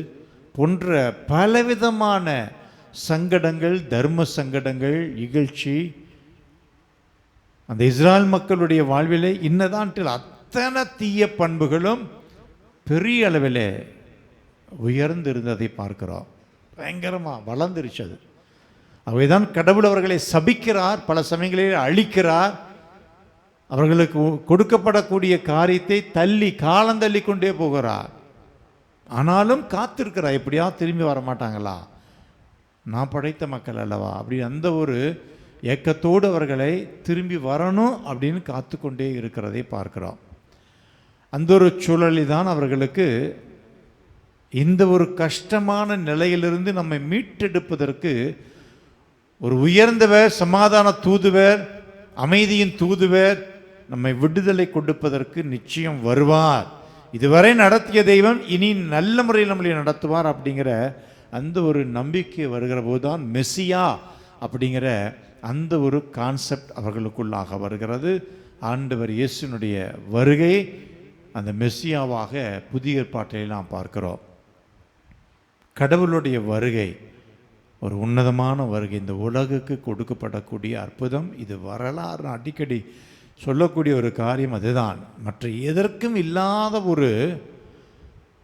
Speaker 2: போன்ற பலவிதமான சங்கடங்கள், தர்ம சங்கடங்கள், இகழ்ச்சி அந்த இஸ்ராயல் மக்களுடைய வாழ்விலே இன்னதான் அத்தனை தீய பண்புகளும் பெரிய அளவில் உயர்ந்து இருந்ததை பார்க்கிறோம். பயங்கரமாக வளர்ந்துருச்சது. அவைதான் கடவுள் அவர்களை சபிக்கிறார், பல சமயங்களில் அழிக்கிறார். அவர்களுக்கு கொடுக்கப்படக்கூடிய காரியத்தை தள்ளி காலந்தள்ளி கொண்டே போகிறார். ஆனாலும் காத்திருக்கிறார், எப்படியா திரும்பி வர மாட்டாங்களா, நான் படைத்த மக்கள் அல்லவா அப்படி அந்த ஒரு ஏக்கத்தோடு அவர்களை திரும்பி வரணும் அப்படின்னு காத்து கொண்டே இருக்கிறதை பார்க்கிறோம். அந்த ஒரு சூழலில் தான் அவர்களுக்கு இந்த ஒரு கஷ்டமான நிலையிலிருந்து நம்மை மீட்டெடுப்பதற்கு ஒரு உயர்ந்தவர், சமாதான தூதுவர், அமைதியின் தூதுவர் நம்மை விடுதலை கொடுப்பதற்கு நிச்சயம் வருவார். இதுவரை நடத்திய தெய்வம் இனி நல்ல முறையில் நம்மளை நடத்துவார் அப்படிங்கிற அந்த ஒரு நம்பிக்கை வருகிற போதுதான் மெசியா அப்படிங்கிற அந்த ஒரு கான்செப்ட் அவர்களுக்குள்ளாக வருகிறது. ஆண்டவர் இயேசுனுடைய வருகை அந்த மெசியாவாக புதிய ஏற்பாட்டில் நாம் பார்க்கிறோம். கடவுளுடைய வருகை ஒரு உன்னதமான வருகை. இந்த உலகுக்கு கொடுக்கப்படக்கூடிய அற்புதம் இது. வரலாறு அடிக்கடி சொல்லக்கூடிய ஒரு காரியம் அதுதான். மற்ற எதற்கும் இல்லாத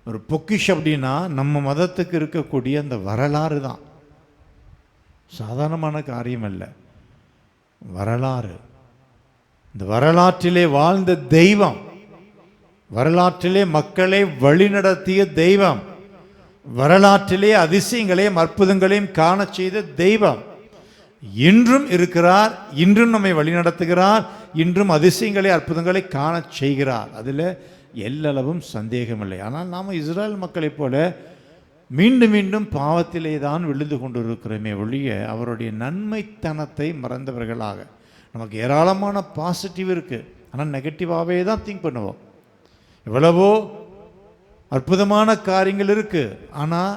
Speaker 2: ஒரு பொக்கிஷம் அப்படின்னா நம்ம மதத்துக்கு இருக்கக்கூடிய அந்த வரலாறு தான். சாதாரணமான காரியம் அல்ல வரலாறு. இந்த வரலாற்றிலே வாழ்ந்த தெய்வம், வரலாற்றிலே மக்களை வழிநடத்திய தெய்வம், வரலாற்றிலே அதிசயங்களையும் அற்புதங்களையும் காண செய்த தெய்வம் இன்றும் இருக்கிறார். இன்றும் நம்மை வழிநடத்துகிறார். இன்றும் அதிசயங்களை அற்புதங்களை காண செய்கிறார். அதில் எல்லளவும் சந்தேகமில்லை. ஆனால் நாம் இஸ்ரேல் மக்களைப் போல மீண்டும் மீண்டும் பாவத்திலே தான் விழுந்து கொண்டிருக்கிறோமே ஒழிய அவருடைய நன்மைத்தனத்தை மறந்தவர்களாக. நமக்கு ஏராளமான பாசிட்டிவ் இருக்குது, ஆனால் நெகட்டிவாகவே தான் திங்க் பண்ணுவோம். எவ்வளவோ அற்புதமான காரியங்கள் இருக்குது, ஆனால்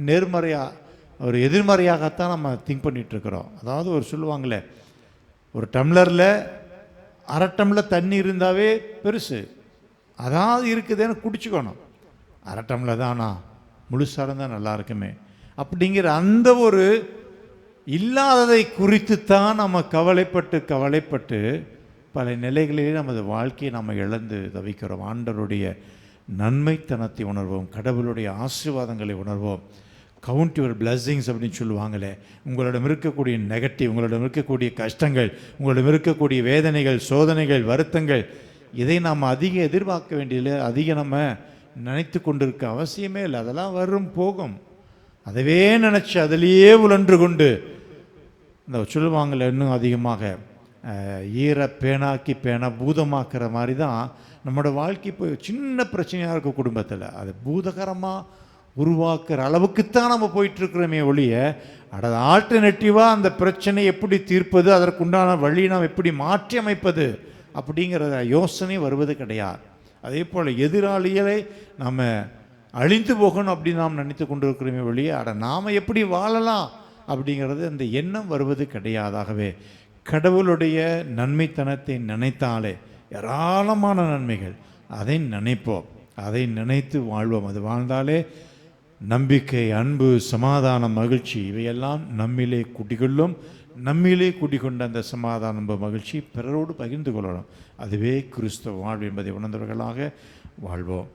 Speaker 2: நேர்மறையாக ஒரு எதிர்மறையாகத்தான் நம்ம திங்க் பண்ணிகிட்ருக்கிறோம். அதாவது ஒரு சொல்லுவாங்களே, ஒரு டம்ளரில் அரை டம்ளர் தண்ணி இருந்தாவே பெருசு, அதாவது இருக்குதுன்னு குடிச்சுக்கணும். அரை டம்ளர் தானா, முழுசாக இருந்தால் நல்லா இருக்குமே அப்படிங்கிற அந்த ஒரு இல்லாததை குறித்து தான் நம்ம கவலைப்பட்டு பல நிலைகளிலே நமது வாழ்க்கையை நம்ம இழந்து தவிக்கிறோம். ஆண்டவருடைய நன்மைத்தனத்தை உணர்வோம், கடவுளுடைய ஆசீர்வாதங்களை உணர்வோம். கவுண்ட் யுவர் பிளஸ்ஸிங்ஸ் அப்படின்னு சொல்லுவாங்களே. உங்களிடம் இருக்கக்கூடிய நெகட்டிவ், உங்களிடம் இருக்கக்கூடிய கஷ்டங்கள், உங்களிடம் இருக்கக்கூடிய வேதனைகள், சோதனைகள், வருத்தங்கள், இதை நாம் அதிக எதிர்பார்க்க வேண்டியதில்லை, அதிக நம்ம நினைத்து கொண்டிருக்க அவசியமே இல்லை. அதெல்லாம் வரும் போகும். அதவே நினச்சி அதிலேயே உழன்று கொண்டு இந்த சொல்லுவாங்களே, இன்னும் அதிகமாக ஈர பேனாக்கி பேனா பூதமாக்குற மாதிரி தான் நம்மளோட வாழ்க்கை. இப்போ சின்ன பிரச்சனையாக இருக்க குடும்பத்தில் அது பூதகரமாக உருவாக்குற அளவுக்குத்தான் நம்ம போயிட்டுருக்கிறோமே ஒழிய, ஆல்டர்னேட்டிவாக அந்த பிரச்சனை எப்படி தீர்ப்பது, அதற்குண்டான வழி நாம் எப்படி மாற்றி அமைப்பது அப்படிங்கிற யோசனை வருவது கிடையாது. அதே போல் எதிராளிகளை நம்ம அழிந்து போகணும் அப்படின்னு நாம் நினைத்து கொண்டு இருக்கிறோமே ஒழிய, நாம் எப்படி வாழலாம் அப்படிங்கிறது அந்த எண்ணம் வருவது கிடையாதாகவே. கடவுளுடைய நன்மைத்தனத்தை நினைத்தாலே ஏராளமான நன்மைகள், அதை நினைப்போம், அதை நினைத்து வாழ்வோம். அது வாழ்ந்தாலே நம்பிக்கை, அன்பு, சமாதானம், மகிழ்ச்சி இவையெல்லாம் நம்மிலே குடிகொள்ளும். நம்மிலே குடிகொண்ட அந்த சமாதானம், மகிழ்ச்சி பிறரோடு பகிர்ந்து கொள்ளணும். அதுவே கிறிஸ்தவ வாழ்வு என்பதை உணர்ந்தவர்களாக வாழ்வோம்.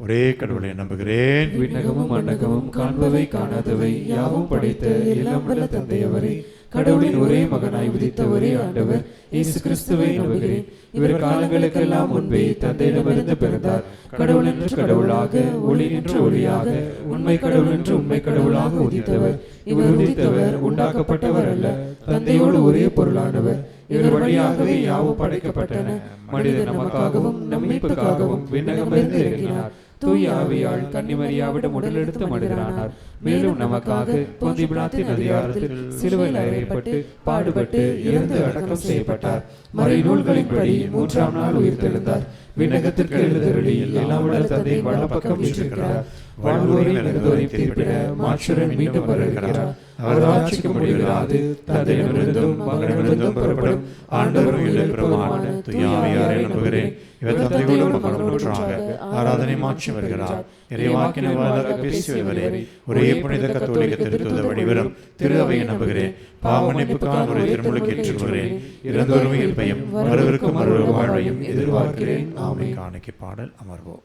Speaker 2: ஒரே கடவுளை நம்புகிறேன்.
Speaker 5: விண்ணகமும் மண்ணகமும் காண்பவை காணாதவை யாவும் படைத்த எல்லாம் வல்ல தந்தையவரே, கடவுளின் ஒரே மகனாய் உதித்த ஒரே ஆண்டவர் இயேசு கிறிஸ்துவை நம்புகிறேன். இவர் காலங்களுக்கெல்லாம் முன்பே தந்தையிடமிருந்து பிறந்தார். கடவுள் என்று கடவுளாக, ஒளி என்று ஒளியாக, உண்மை கடவுள் என்று உண்மை கடவுளாக உதித்தவர். இவர் உதித்தவர் உண்டாக்கப்பட்டவர் அல்ல, தந்தையோடு ஒரே பொருளானவர். இவர் வழியாகவே யாவும் படைக்கப்பட்டன. மனிதர் நமக்காகவும் நம் மீட்புக்காகவும் விண்ணகமிருந்து இறங்கினார். தூய ஆவியால் கன்னிமரியாவிடம் உடலெடுத்து மனிதரானார். மேலும் நமக்காக பொந்தி பிலாத்தின் அதிகாரத்தில் சிலுவையில் அறையப்பட்டு பாடுபட்டு இறந்து அடக்கம் செய்யப்பட்டார். மறைநூல்களின்படி மூன்றாம் நாள் உயிர்த்தெழுந்தார். விண்ணகத்திற்கு எழுந்தருளி எல்லாம் உள்ள தந்தையின் வலப்பக்கம் வீற்றிருக்கிறார். வாழ்வோரையும் இறந்தோரையும் தீர்ப்பிட மாற்றுடன் மீண்டும் வருகிறார். அவர் ஆட்சிக்கு முடிவில்லாது தந்தையிடமிருந்தும் மகனிடமிருந்தும் புறப்படும் ஆண்டவரும் எழுப்புமான
Speaker 2: தூய ஆவியாரை நம்புகிறேன். இவர் தந்தையோடு மகனும் ஒன்றாக ஆராதனை மாற்றி வருகிறார். இறைவாக்கின வாயிலாக பேசி வருவரே, ஒரே புனித கத்தோலிக்க திருத்துவ வழிவரும் திரு அவையை நம்புகிறேன். பாவமன்னிப்புக்கான ஒரு திருமுழுக்கு ஏற்றுக்கொள்கிறேன். இறந்தோரும் இருப்பையும் வரவிருக்கும் மறு வாழ்வையும் எதிர்பார்க்கிறேன். ஆமென். காணிக்கை பாடல் அமர்வோம்.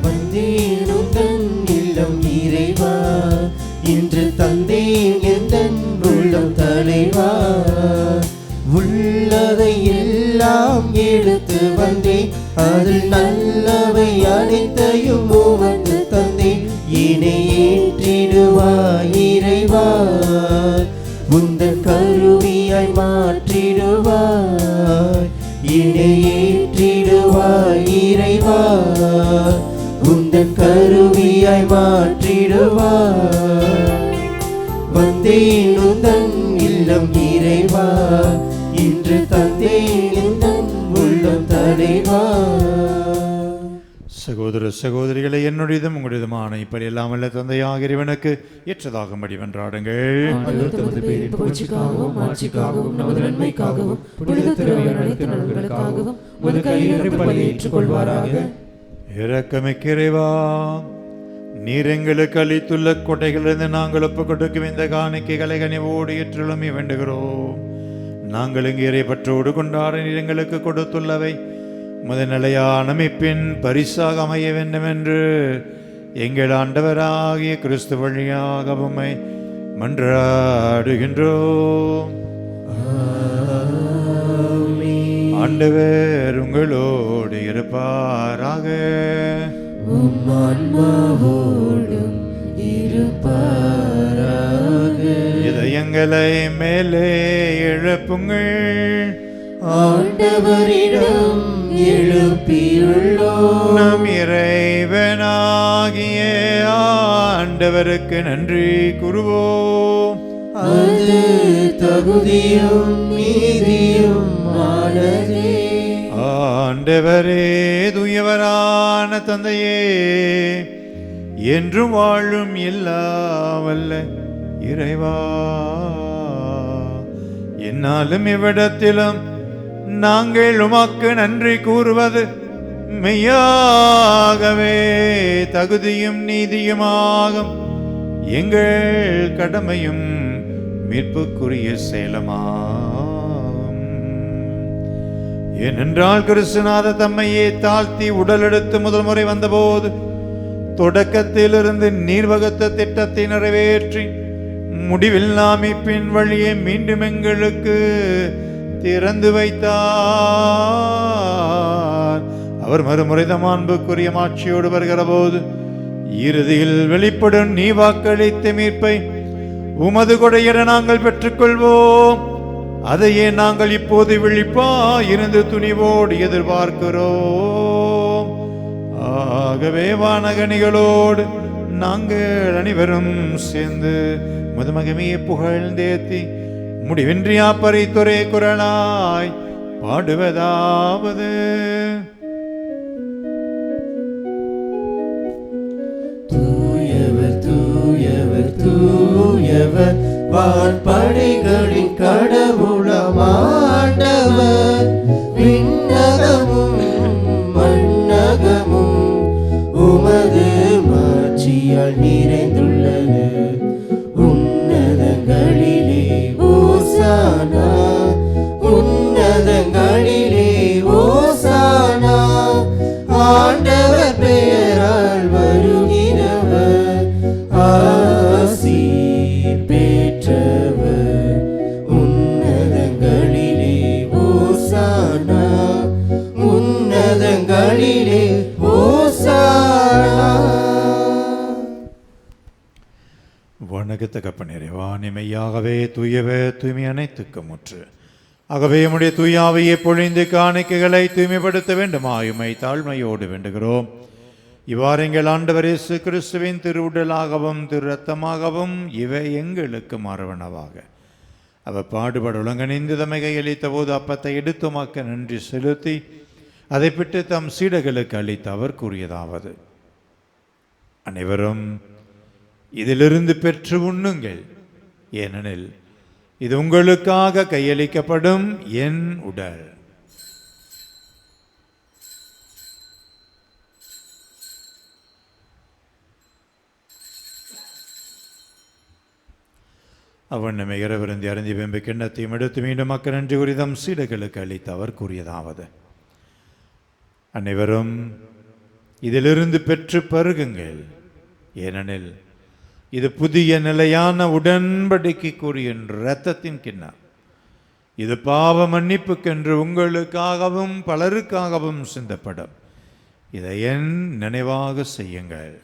Speaker 1: வந்தேனும் இல்லம் இறைவா, இன்று தந்தேன் எந்தன் உள்ளம் தலைவா. உள்ளதை எல்லாம் எடுத்து வந்தேன், அதில் நல்லவை அனைத்தையும் உமக்கு தந்தேன். இணை ஏற்றிடுவாய் இறைவா, உந்தன் கருவியாய் மாற்றிடுவாய். இணை ஏற்றிடுவாய் இறைவா, உந்தன் கருவியாய் மாற்றிடுவாய். வந்தேன் உந்தன் இல்லம் இறைவா, இன்று தந்தேன் உந்தன் உள்ளம் தலைவா.
Speaker 2: சகோதர சகோதர சகோதரிகளை என்னுடையதும் உங்களுடையதுமான இப்படி எல்லாம் அல்ல தந்தையாக இறைவனுக்கு ஏற்றதாகும்படி வென்றாடுங்கள்.
Speaker 5: ஆண்டவர் தமது பேரின் புகழ்ச்சிக்காகவும் மாட்சிக்காகவும் நமது நன்மைக்காகவும் புனித திருவையின் அனைத்து நலன்களுக்காகவும் உமது கையில் பலியை ஏற்றுக்கொள்வாராக.
Speaker 2: இரக்கமிக்க இறைவா, நீர் எங்களுக்கு அளித்துள்ள கொட்டைகளிலிருந்து நாங்கள் ஒப்புக் கொடுக்கும் இந்த காணிக்கைகளை கனிவோடு ஏற்றுள்ளமை வேண்டுகிறோம். நாங்கள் இங்கு இறைப்பற்றோடு கொண்டாட நீர் எங்களுக்கு கொடுத்துள்ளவை உமது நிலையான மீட்பின் பரிசாக அமைய வேண்டும் என்று எங்கள் ஆண்டவராகிய கிறிஸ்து வழியாக உம்மை மன்றாடுகின்றோம். ஆண்டவர் உங்களோடு இருப்பாராக. இதயங்களை மேலே எழுப்புங்கள்.
Speaker 1: ஆண்டவரிடம் எழுப்பியுள்ளோம்.
Speaker 2: நம் இறைவனாகிய ஆண்டவருக்கு நன்றி கூறுவோம்.
Speaker 1: அது தகுதியும் நீதியும் ஆனதே.
Speaker 2: ஆண்டவரே, தூயவரான தந்தையே, என்றும் வாழும் எல்லாம் வல்ல இறைவா, என்னாலும் இவ்விடத்திலும் நாங்கள் உமக்கு நன்றி கூறுவது மெய்யாகவே தகுதியும் நீதியுமாகும். எங்கள் கடமையும் மீட்புக்குரிய செயலமாகும். ஏனென்றால் கிறிஸ்துநாத தம்மையே தாழ்த்தி உடல் எடுத்து முதல் முறை வந்தபோது தொடக்கத்திலிருந்து நீர் வகுத்த திட்டத்தை நிறைவேற்றி முடிவில்லா மீட்பின் வழியை மீண்டும் எங்களுக்கு திறந்து வைத்தார். அவர் மறுமுறை தம் அன்புக்குரிய மாட்சியோடு வருகிற போது இறுதியில் வெளிப்படும் நீ வாக்களித்த மீட்பை உமது கொடையிட நாங்கள் பெற்றுக்கொள்வோம். அதையே நாங்கள் இப்போது விழிப்பா இருந்து துணிவோடு எதிர்பார்க்கிறோம். ஆகவே வானகனிகளோடு நாங்கள் அனைவரும் சேர்ந்து மதுமகமையை புகழ்ந்தேத்தி முடிவின்றி ஆப்பரித்துறை குரலாய் பாடுவதாவது:
Speaker 1: தூயவர் தூயவர் தூயவர் வான்படைகளின் கடவுளமாண்டவர். விண்ணகமும் மண்ணகமும் உமது மாட்சியால் நிறைந்துள்ளது. உன்னதங்களிலே ஓசானா, உன்னதங்களிலே ஓசானா. ஆண்டவர் பெயரால் வருகிறவர் ஆசீர் பெற்றவர். உன்னதங்களிலே ஓசானா, உன்னதங்களிலே ஓசானா.
Speaker 2: வணக்கத்த கப்பனேரே, வானிமையாகவே தூயவர் தூய்மை அனைத்துக்கும் முற்று. ஆகவே உம்முடைய தூயாவையை பொழிந்து காணிக்கைகளை தூய்மைப்படுத்த வேண்டுமாயுமை தாழ்மையோடு வேண்டுகிறோம். இவ்வாறு எங்கள் ஆண்டவர் இயேசு கிறிஸ்துவின் திருவுடலாகவும் திரு இரத்தமாகவும் இவை எங்களுக்கு மாறுவனவாக. அவர் பாடுபட உலகணிந்து தம்மை கையளித்த போது அப்பத்தை எடுத்துமாக்க நன்றி செலுத்தி அதை பிட்டு தம் சீடர்களுக்கு அளித்து அவர் கூறியதாவது: அனைவரும் இதிலிருந்து பெற்று உண்ணுங்கள், ஏனெனில் இது உங்களுக்காக கையளிக்கப்படும் என் உடல். அவண்ணமை இரவிருந்தி அறிந்தி வெம்பு கிண்ணத்தையும் எடுத்து மீண்டும் மக்கள் நன்றி குறிதம் சீடர்களுக்கு அளித்து அவர் கூறியதாவது: அனைவரும் இதிலிருந்து பெற்று பருகுங்கள், ஏனெனில் இது புதிய நிலையான உடன்படிக்கைக்குரிய இரத்தத்தின் கிண்ணம். இது பாவ மன்னிப்புக்கென்று உங்களுக்காகவும் பலருக்காகவும் சிந்தப்படும். இதை என் நினைவாக செய்யுங்கள்.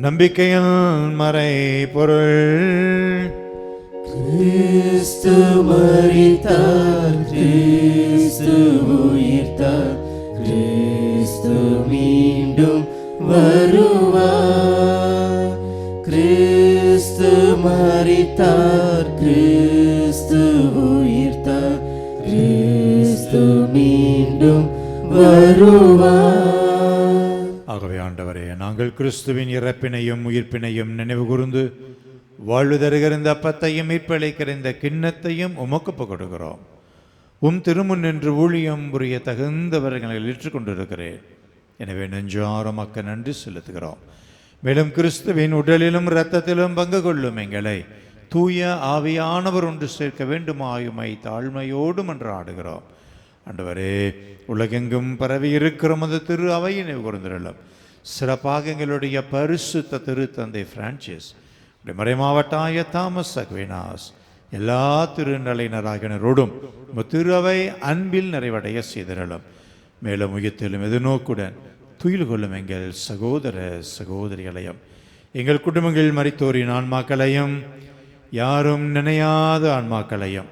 Speaker 2: நம்பிக்கையின் மறை பொருள்:
Speaker 1: கிறிஸ்து மரித்தார், கிறிஸ்து உயிர்த்தார், கிறிஸ்து மீண்டும் வருவார். கிறிஸ்து மரித்தார், மீண்டும் வருவார்.
Speaker 2: ஆகவே ஆண்டவரே, நாங்கள் கிறிஸ்துவின் இறப்பினையும் உயிர்ப்பினையும் நினைவு கூர்ந்து வாழ்வு தருகிற இந்த அப்பத்தையும் மீட்பளிக்கிற இந்த கிண்ணத்தையும் உமக்கு கொடுக்கிறோம். திருமுன் நின்று ஊழியம் புரிய தகுந்தவர்களை ஏற்றுக்கொண்டிருக்கிறேன். எனவே நெஞ்சார மக்கள் நன்றி செலுத்துகிறோம். மேலும் கிறிஸ்துவின் உடலிலும் இரத்தத்திலும் பங்கு கொள்ளும் எங்களை தூய ஆவியானவர் ஒன்று சேர்க்க வேண்டுமாயுமை தாழ்மையோடு மன்றாடுகிறோம். ஆண்டவரே, உலகெங்கும் பரவி இருக்கிற அந்த திரு அவையை நினைவு கூர்ந்திருளும். சிறப்பாக எங்களுடைய பரிசுத்த திருத்தந்தை பிரான்சிஸ், மறைமாவட்ட ஆயர் தாமஸ் அக்வினாஸ், எல்லா திருநிலையினராகினரோடும் திரு அவை அன்பில் நிறைவடைய செய்திருளும். மேலும் உயர்த்திலும் எதிர்நோக்குடன் துயில் கொள்ளும் எங்கள் சகோதர சகோதரிகளையும் எங்கள் குடும்பங்கள் மரித்தோரின் ஆன்மாக்களையும் யாரும் நினையாத ஆன்மாக்களையும்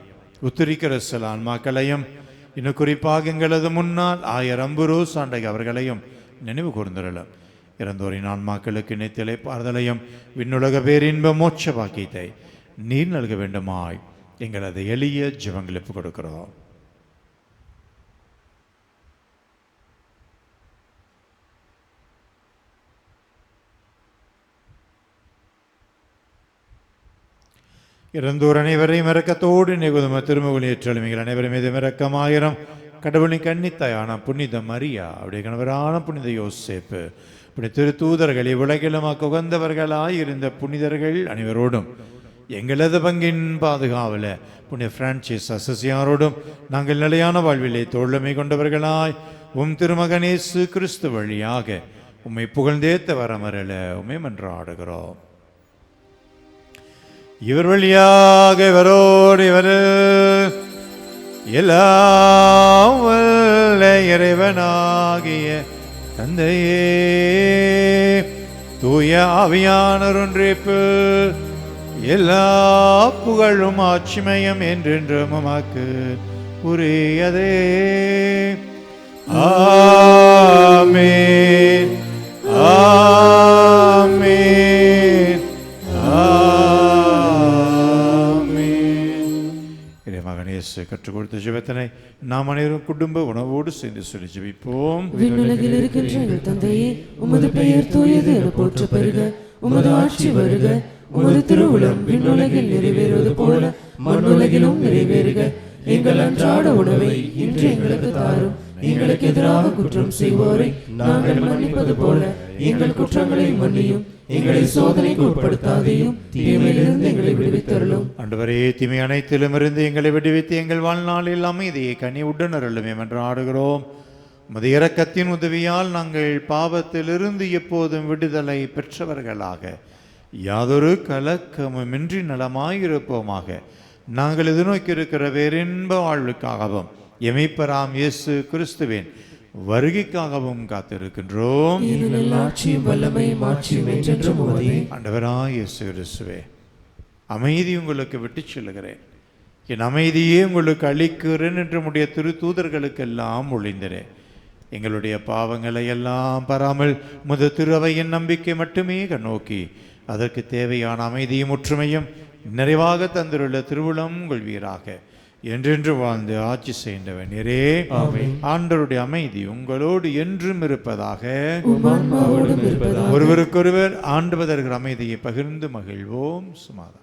Speaker 2: உத்திரிக்கிற சில ஆன்மாக்களையும் இன்னும் குறிப்பாக எங்களது முன்னால் 1000 அம்புரோஸ் ஆண்டை அவர்களையும் நினைவு கூர்ந்திருளும். இறந்தோரின் ஆன்மாக்களுக்கு நித்திலை பார்தலையும் விண்ணுலக பேரின்ப மோட்ச பாக்கியத்தை நீர் நல்க வேண்டுமாய் எங்களது எளிய ஜெபங்களுக்கு கொடுக்கிறோம். இறந்தோர் அனைவரையும் இரக்கத்தோடு நிகுதம திருமகுலி ஏற்றலுமைகள் அனைவரும் மீது இரக்கமாயிரம். கடவுளின் கன்னித்தாயான புனித மரியா, அவருடைய கணவரான புனித யோசேப்பு, புனித திருத்தூதர்கள், இவ்வுலகிலும் உகந்தவர்களாயிருந்த புனிதர்கள் அனைவரோடும் எங்களது பங்கின் பாதுகாவல புனித பிரான்சிஸ் அசசியாரோடும் நாங்கள் நிலையான வாழ்விலே தோழமை கொண்டவர்களாய் திருமகன் இயேசு கிறிஸ்து வழியாக உம்மை புகழ்ந்தேத்த வரமரல உம்மை மன்றாடுகிறோம். இவர் வழியாக இவரோடு இவர் எல்லாம் வல்ல இறைவனாகிய தந்தையே, தூய ஆவியானவர் ஒன்றிப்பு எல்லா புகழும் ஆட்சிமயம் என்றென்றும் உமக்கு உரியதே. ஆமென், ஆமென், ஆமென். இறைமகன் இயேசு கற்றுக் கொடுத்த ஜெபத்தினை நாம் அனைவரும் குடும்ப உணவோடு சேர்ந்து சொல்லி ஜெபிப்போம்.
Speaker 5: விண்ணுலகில் இருக்கின்ற எங்கள் தந்தையே, உமது பெயர் தூயது என போற்ற பெருக, உமது ஆட்சி வருக, உமது திருவுளம் விண்ணுலகில் நிறைவேறுவது போல மண்ணுலகிலும் நிறைவேறுக. எங்கள் அன்றாட உணவை இன்று எங்களுக்கு தாரும். எங்களுக்கு எதிராக குற்றம் செய்வோரை நாங்கள் மன்னிப்பது போல எங்கள் குற்றங்களை மன்னியும். எங்களை சோதனைக்கு உட்படுத்தாதையும் தீமையிலிருந்து எங்களை விடுவித்தருளும்.
Speaker 2: ஆண்டவரே, தீமை அனைத்திலும் இருந்து எங்களை விடுவித்து எங்கள் வாழ்நாளில் அமைதியை கனிவுடன் அருளும் என்று ஆடுகிறோம். உமது இரக்கத்தின் உதவியால் நாங்கள் பாவத்திலிருந்து எப்போதும் விடுதலை பெற்றவர்களாக யாதொரு கலக்கமுமின்றி நலமாயிருப்போமாக நாங்கள் எதிர்நோக்கி இருக்கிற வேறின்ப வாழ்வுக்காகவும் எமைப்பராம் இயேசு கிறிஸ்துவின் வருகைக்காகவும் காத்திருக்கின்றோம். ஆண்டவராய் இயேசு கிறிஸ்துவே, அமைதி உங்களுக்கு விட்டு செல்லுகிறேன், என் அமைதியே உங்களுக்கு அளிக்கிறேன் என்று உம்முடைய திருத்தூதர்களுக்கெல்லாம் ஒளிந்திரேன். எங்களுடைய பாவங்களை எல்லாம் பாராமல் முத திருவையின் நம்பிக்கை மட்டுமே கண்ணோக்கி அதற்கு தேவையான அமைதியும் ஒற்றுமையும் நிறைவாக தந்துள்ள திருவுளம் கொள்வீராக. என்றென்று வாழ்ந்து ஆட்சி செய்தவன் நீரே. ஆண்டவருடைய அமைதி உங்களோடு என்றும் இருப்பதாக. ஒருவருக்கொருவர் ஆண்டவர் தருகிற அமைதியை பகிர்ந்து மகிழ்வோம். சுமாதா.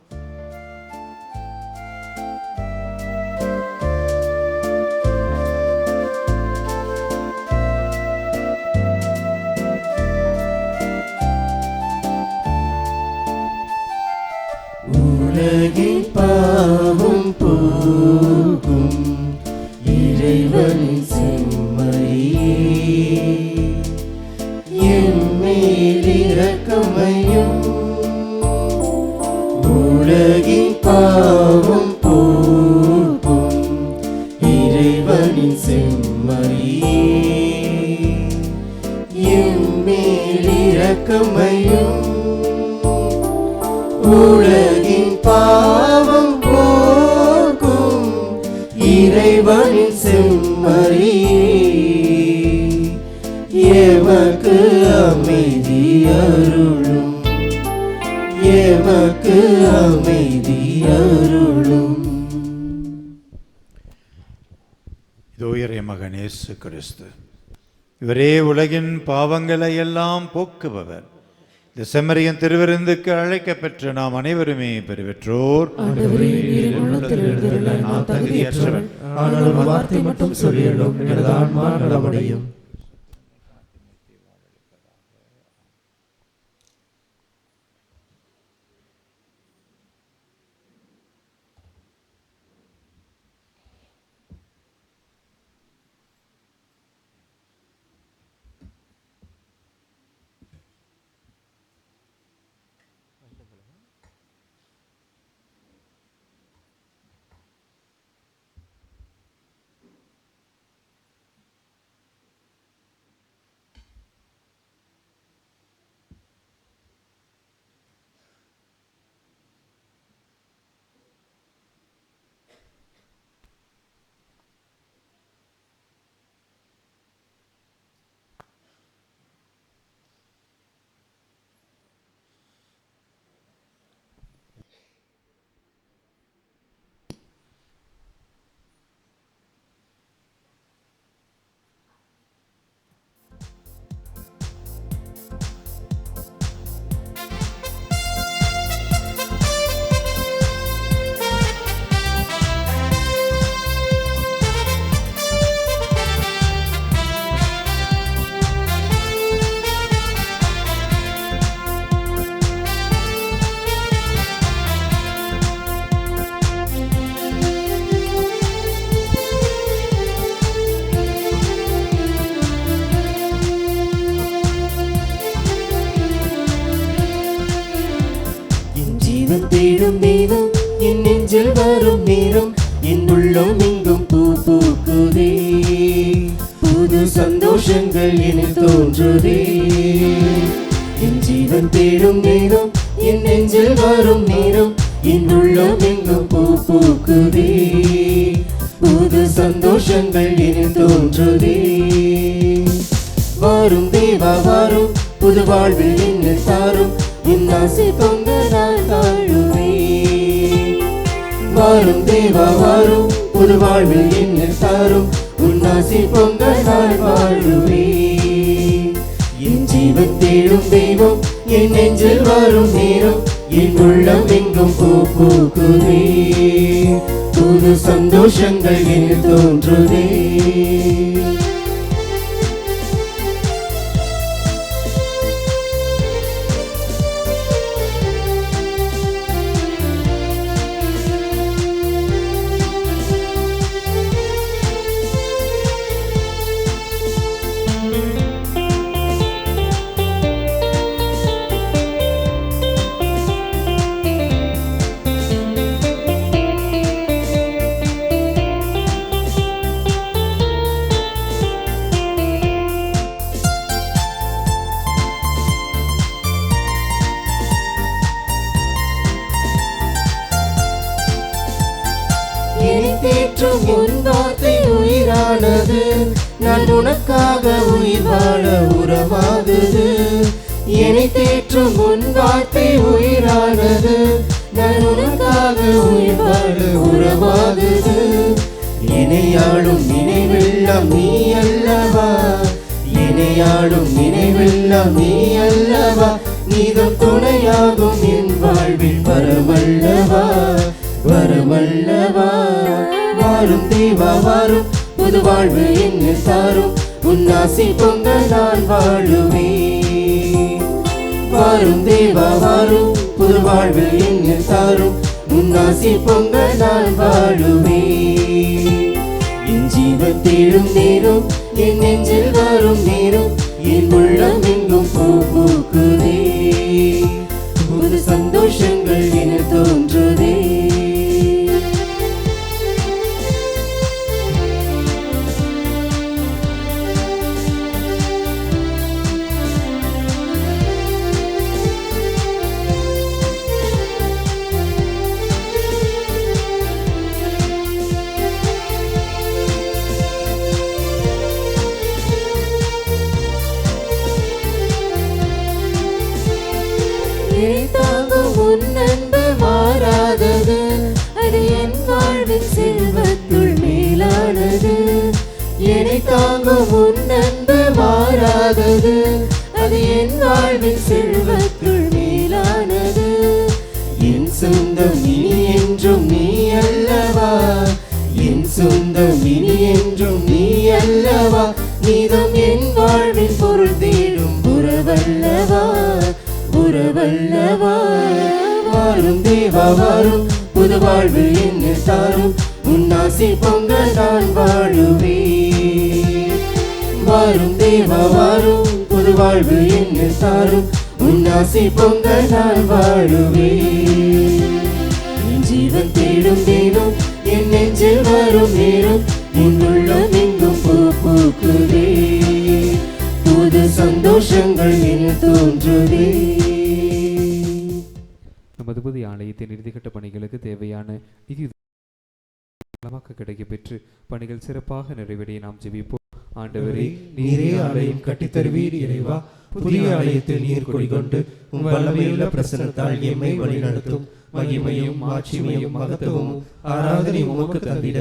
Speaker 1: உலகின் பாவம் போகும் இறைவனின் செம்மறியே, என் மேல் இரக்கமையும். உலகின் பாவம் போகும் இறைவனின் செம்மறியே, என் மேல் இரக்கமையும். உலகின் பாவம் போக்கும் இறைவனின் செம்மறியே, எமக்கு அமைதி அருளும், எமக்கு அமைதி அருளும்.
Speaker 2: தூயரை மகன் இயேசு கிறிஸ்து. இவரே உலகின் பாவங்களை எல்லாம் போக்குபவர். இந்த செம்மறியின் திருவிருந்துக்கு அழைக்கப் பெற்ற நாம் அனைவருமே பெறுவற்றோர்.
Speaker 1: நான் தகுதியற்றவன், ஆனால் ஒரு வார்த்தை மட்டும் சொல்லியலும் எனது ஆன்மா நலமடையும்.
Speaker 7: தேடும் நேரம் என் நெஞ்சில் வரும் நேரம் என் உள்ளம் எங்கும் பூ பூக்குதே. புது சந்தோஷங்கள் என தோன்றுதே. என் ஜீவன் தேடும் நேரம் என் நெஞ்சில் வரும் நேரம் என் உள்ளம் எங்கும் பூ பூக்குதே. புது சந்தோஷங்கள் என தோன்றுதே. வாரும் தேவா வாரும், புது வாழ்வில் என்ன தாரும், என் ஆசை பொங்க நான் வாழுவேன். வாரும் தேவா வாரும், புது வாழ்வில் என்ன தாரும், உன் ஆசை பொங்க நான் வாழுவேன். என் ஜீவன் தேடும் தெய்வம் என் நெஞ்சில் வரும் நேரம் என் உள்ளம் எங்கும் பூ பூக்குதே. புது சந்தோஷங்கள் என தோன்றுதே. உன் வார்த்தை உயிரானது, நான் உனக்காக உயிர் வாழ உறவாகுது. என்னை தேற்றும் உன் வார்த்தை உயிரானது, நான் உனக்காக உயிர் வாழ உறவாகுது. இணையாளும் நினைவெல்லாம் நீ அல்லவா, இணையாளும் நினைவெல்லாம் நீ அல்லவா, நீதம் துணையாகும் என் வாழ்வில் வரமல்லவா வரமல்லவா. வாரும் தேவா வாரும், புது வாழ்வு என்ன தாரும், உன் ஆசி பொங்க நான் வாழுவேன். வாரும் தேவா வாரும், புது வாழ்வு என்ன தாரும், உன் ஆசி பொங்க நான் வாழுவேன். என் ஜீவன் தேடும் நேரம் என் நெஞ்சில் வரும் நேரம் என் உள்ளம் எங்கும் பூ பூக்குதே. புது சந்தோஷங்கள் என தோன்றுதே. உன் அன்பு மாறாதது, அது என் வாழ்வின் செல்வத்துள் மேலானது. என்னை தாங்கும் உன் அன்பு மாறாதது, அது என் வாழ்வின் செல்வத்துள் மேலானது. என் சொந்தம் இனி என்றும் நீ அல்லவா, என் சொந்தம் இனி என்றும் நீ அல்லவா, நீதம் என் வாழ்வின் பொருள் தேடும் உறவல்லவா, உறவல்லவா. வாரும் தேவா வாரும், புது வாழ்வு என்னில் தாரும், உன்னாசி பொங்க நான் வாழுவேன். வாரும் தேவா வாரும், புது வாழ்வு என்னில் தாரும், உன்னாசி பொங்க நான் வாழுவேன். என் ஜீவன் தேடும் தேனும் என் நெஞ்சில் வரும் நேரம், என் உள்ளம் எங்கும் பூ பூக்குதே, புது சந்தோஷங்கள் என தோன்றுதே.
Speaker 5: நமது புதிய ஆலயத்தின் இறுதிக்கட்ட பணிகளுக்கு தேவையான நிதி கிடைக்க பெற்று பணிகள் சிறப்பாக நிறைவேறிய நாம் ஜெபிப்போம். ஆண்டவரே,
Speaker 1: நீரே ஆலயம் கட்டித்தருவீர் இறைவா. புதிய ஆலயத்தில் நீர் குடிகொண்டு உம் வல்லமையுள்ள பிரசன்னத்தால் எம்மை வழிநடத்தும். மகிமையும் மாட்சிமையும் மகத்துவமும் ஆராதனை உமக்கு தந்திட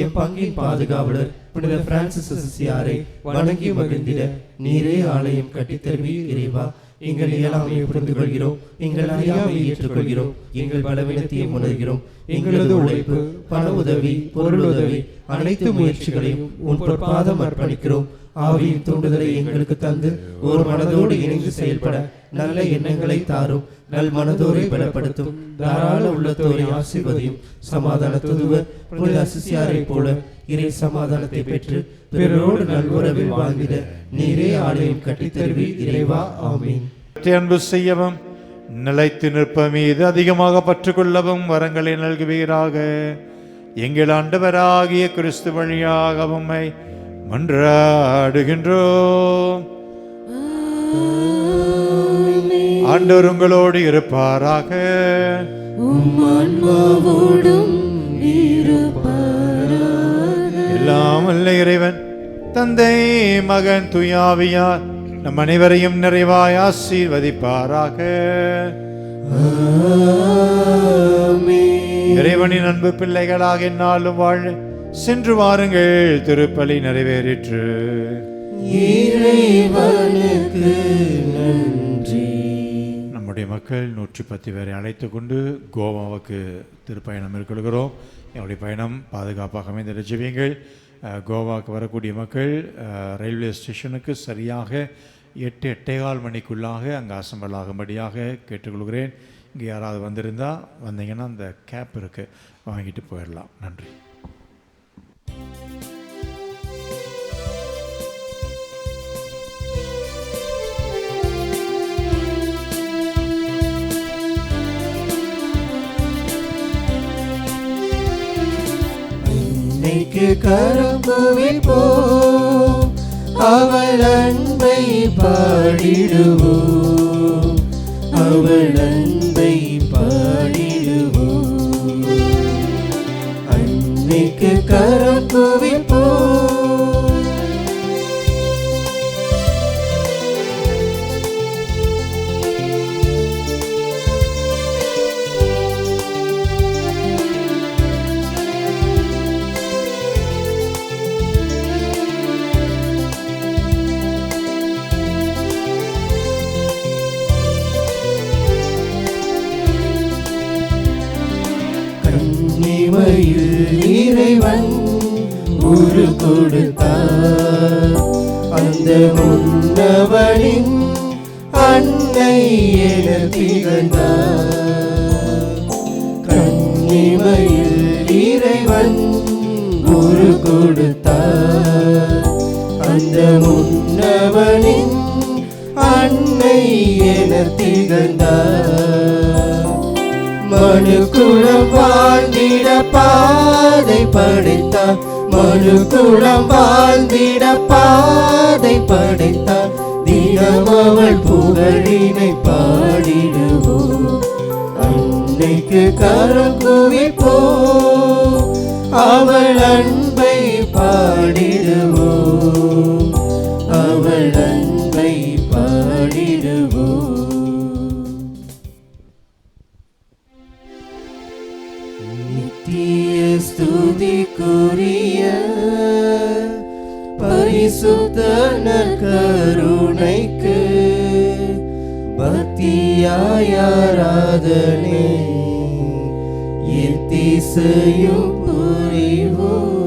Speaker 1: என் பங்கின் பாதுகாவலர் புனித பிரான்சிஸ் சிசியாரை வணங்கி மகிழ்ந்திட நீரே ஆலயம் கட்டித்தருவீர் இறைவா. எங்கள் இயலாமையை புரிந்து கொள்கிறோம், எங்கள் அறியாமையை ஏற்றுக்கொள்கிறோம், எங்கள் பலவீனத்தையும் உணர்கிறோம். எங்களது உழைப்பு, பண உதவி, பொருள் உதவி, அனைத்து முயற்சிகளையும் உன் பொற்பாதம் அர்ப்பணிக்கிறோம். ஆவியின் தூண்டுதலை எங்களுக்கு தந்து ஒரு மனதோடு இணைந்து செயல்பட நல்ல எண்ணங்களை தாரும். நல் மனதோரை பலப்படுத்தும். தாராள உள்ளத்தோரை ஆசீர்வதியும். சமாதான தூதுவர் புனித சிசியாரை போல இறை சமாதானத்தை பெற்று பிறரோடு நல்வுறவில் வாழ்ந்திட நீரே ஆலயம் கட்டித்தருவீர் இறைவா. ஆமீன்.
Speaker 2: அன்பு செய்யவும் நிலைத்து நிற்ப மீது அதிகமாக பற்றுக்கொள்ளவும் வரங்களை நல்குவீராக. எங்கள் ஆண்டவராகிய கிறிஸ்து வழியாக உம்மை மன்றாடுகின்றோம். ஆண்டவர் உங்களோடு இருப்பாராக. எல்லாம் வல்ல இறைவன் தந்தை மகன் தூயாவியார் நம் அனைவரையும் நிறைவாய் ஆசீர்வதிப்பாராக. இறைவனின் அன்பு பிள்ளைகளாக என்னாலும் வாழ சென்று வாருங்கள். திருப்பலி நிறைவேறிற்று. நம்முடைய மக்கள் 110 பேரை அழைத்து கொண்டு கோவாவுக்கு திருப்பயணம் மேற்கொள்கிறோம். என்னுடைய பயணம் பாதுகாப்பாக அமைந்த ஜெபியுங்கள். கோவாவுக்கு வரக்கூடிய மக்கள் ரயில்வே ஸ்டேஷனுக்கு சரியாக 8-8:15 மணிக்குள்ளாக அங்கே அசம்பல் ஆகும்படியாக கேட்டுக்கொள்கிறேன். இங்கே யாராவது வந்திருந்தால் வந்தீங்கன்னா அந்த கேப் இருக்குது, வாங்கிட்டு போயிடலாம். நன்றி.
Speaker 7: கரம் குவிப்போம், அவள் அன்பை பாடிடுவோம், அவள் அன்பை பாடிடுவோம். அன்னைக்கு கரம் குவிப்போம். இறைவன் உரு கொடுத்தார், அந்த முன்னவனின் அன்னை என திகழ்ந்தார். கன்னிமையில் இறைவன் உரு கொடுத்தார், அந்த முன்னவனின் அன்னை என திகழ்ந்தார். மனுக்குளம் வாழ்ந்திட பாதை படைத்தார், மனுக்குளம் வாழ்ந்திட பாதை படைத்தார். தினம் அவள் புகழினை பாடிடுவோம், அன்னைக்கு கரம் குவிப்போம், அவள் அன்பை பாடிடுவோம், அவள் அன்பை பாடிடுவோம். நித்திய ஸ்துதிக்குரிய பரிசுத்த நற்கருணைக்கு பக்தியாய் ஆராதனை எத்திசையும் புரிவோம்.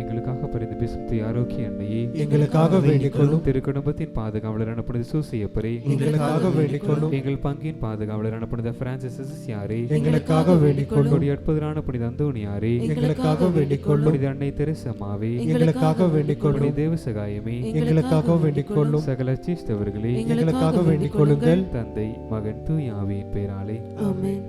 Speaker 5: எங்களுக்காக பரிந்து பேசும் தூய ஆரோக்கிய அன்னையே,
Speaker 1: எங்களுக்காக வேண்டிக் கொள்ளும்.
Speaker 5: திருக்குடும்பத்தின் பாதுகாவலரான புனித சூசையப்பரே,
Speaker 1: எங்களுக்காக வேண்டிக் கொள்ளும்.
Speaker 5: எங்கள் பங்கின் பாதுகாவலரான புனித பிரான்சிஸ் அசிசியாரே,
Speaker 1: எங்களுக்காக வேண்டிக் கொள்ளும்.
Speaker 5: கொடிய அற்புதரான புனித அந்தோணியாரே,
Speaker 1: எங்களுக்காக வேண்டிக் கொள்ளும்.
Speaker 5: புனித அன்னை தெரசம்மாவே,
Speaker 1: எங்களுக்காக வேண்டிக் கொள்ளும்.
Speaker 5: புனித தேவசகாயமே,
Speaker 1: எங்களுக்காக வேண்டிக் கொள்ளும்.
Speaker 5: சகல சிஸ்தவர்களே,
Speaker 1: எங்களுக்காக வேண்டிக் கொள்ளுங்கள்.
Speaker 5: தந்தை மகன் தூய ஆவியின் பெயராலே
Speaker 8: ஆமென்.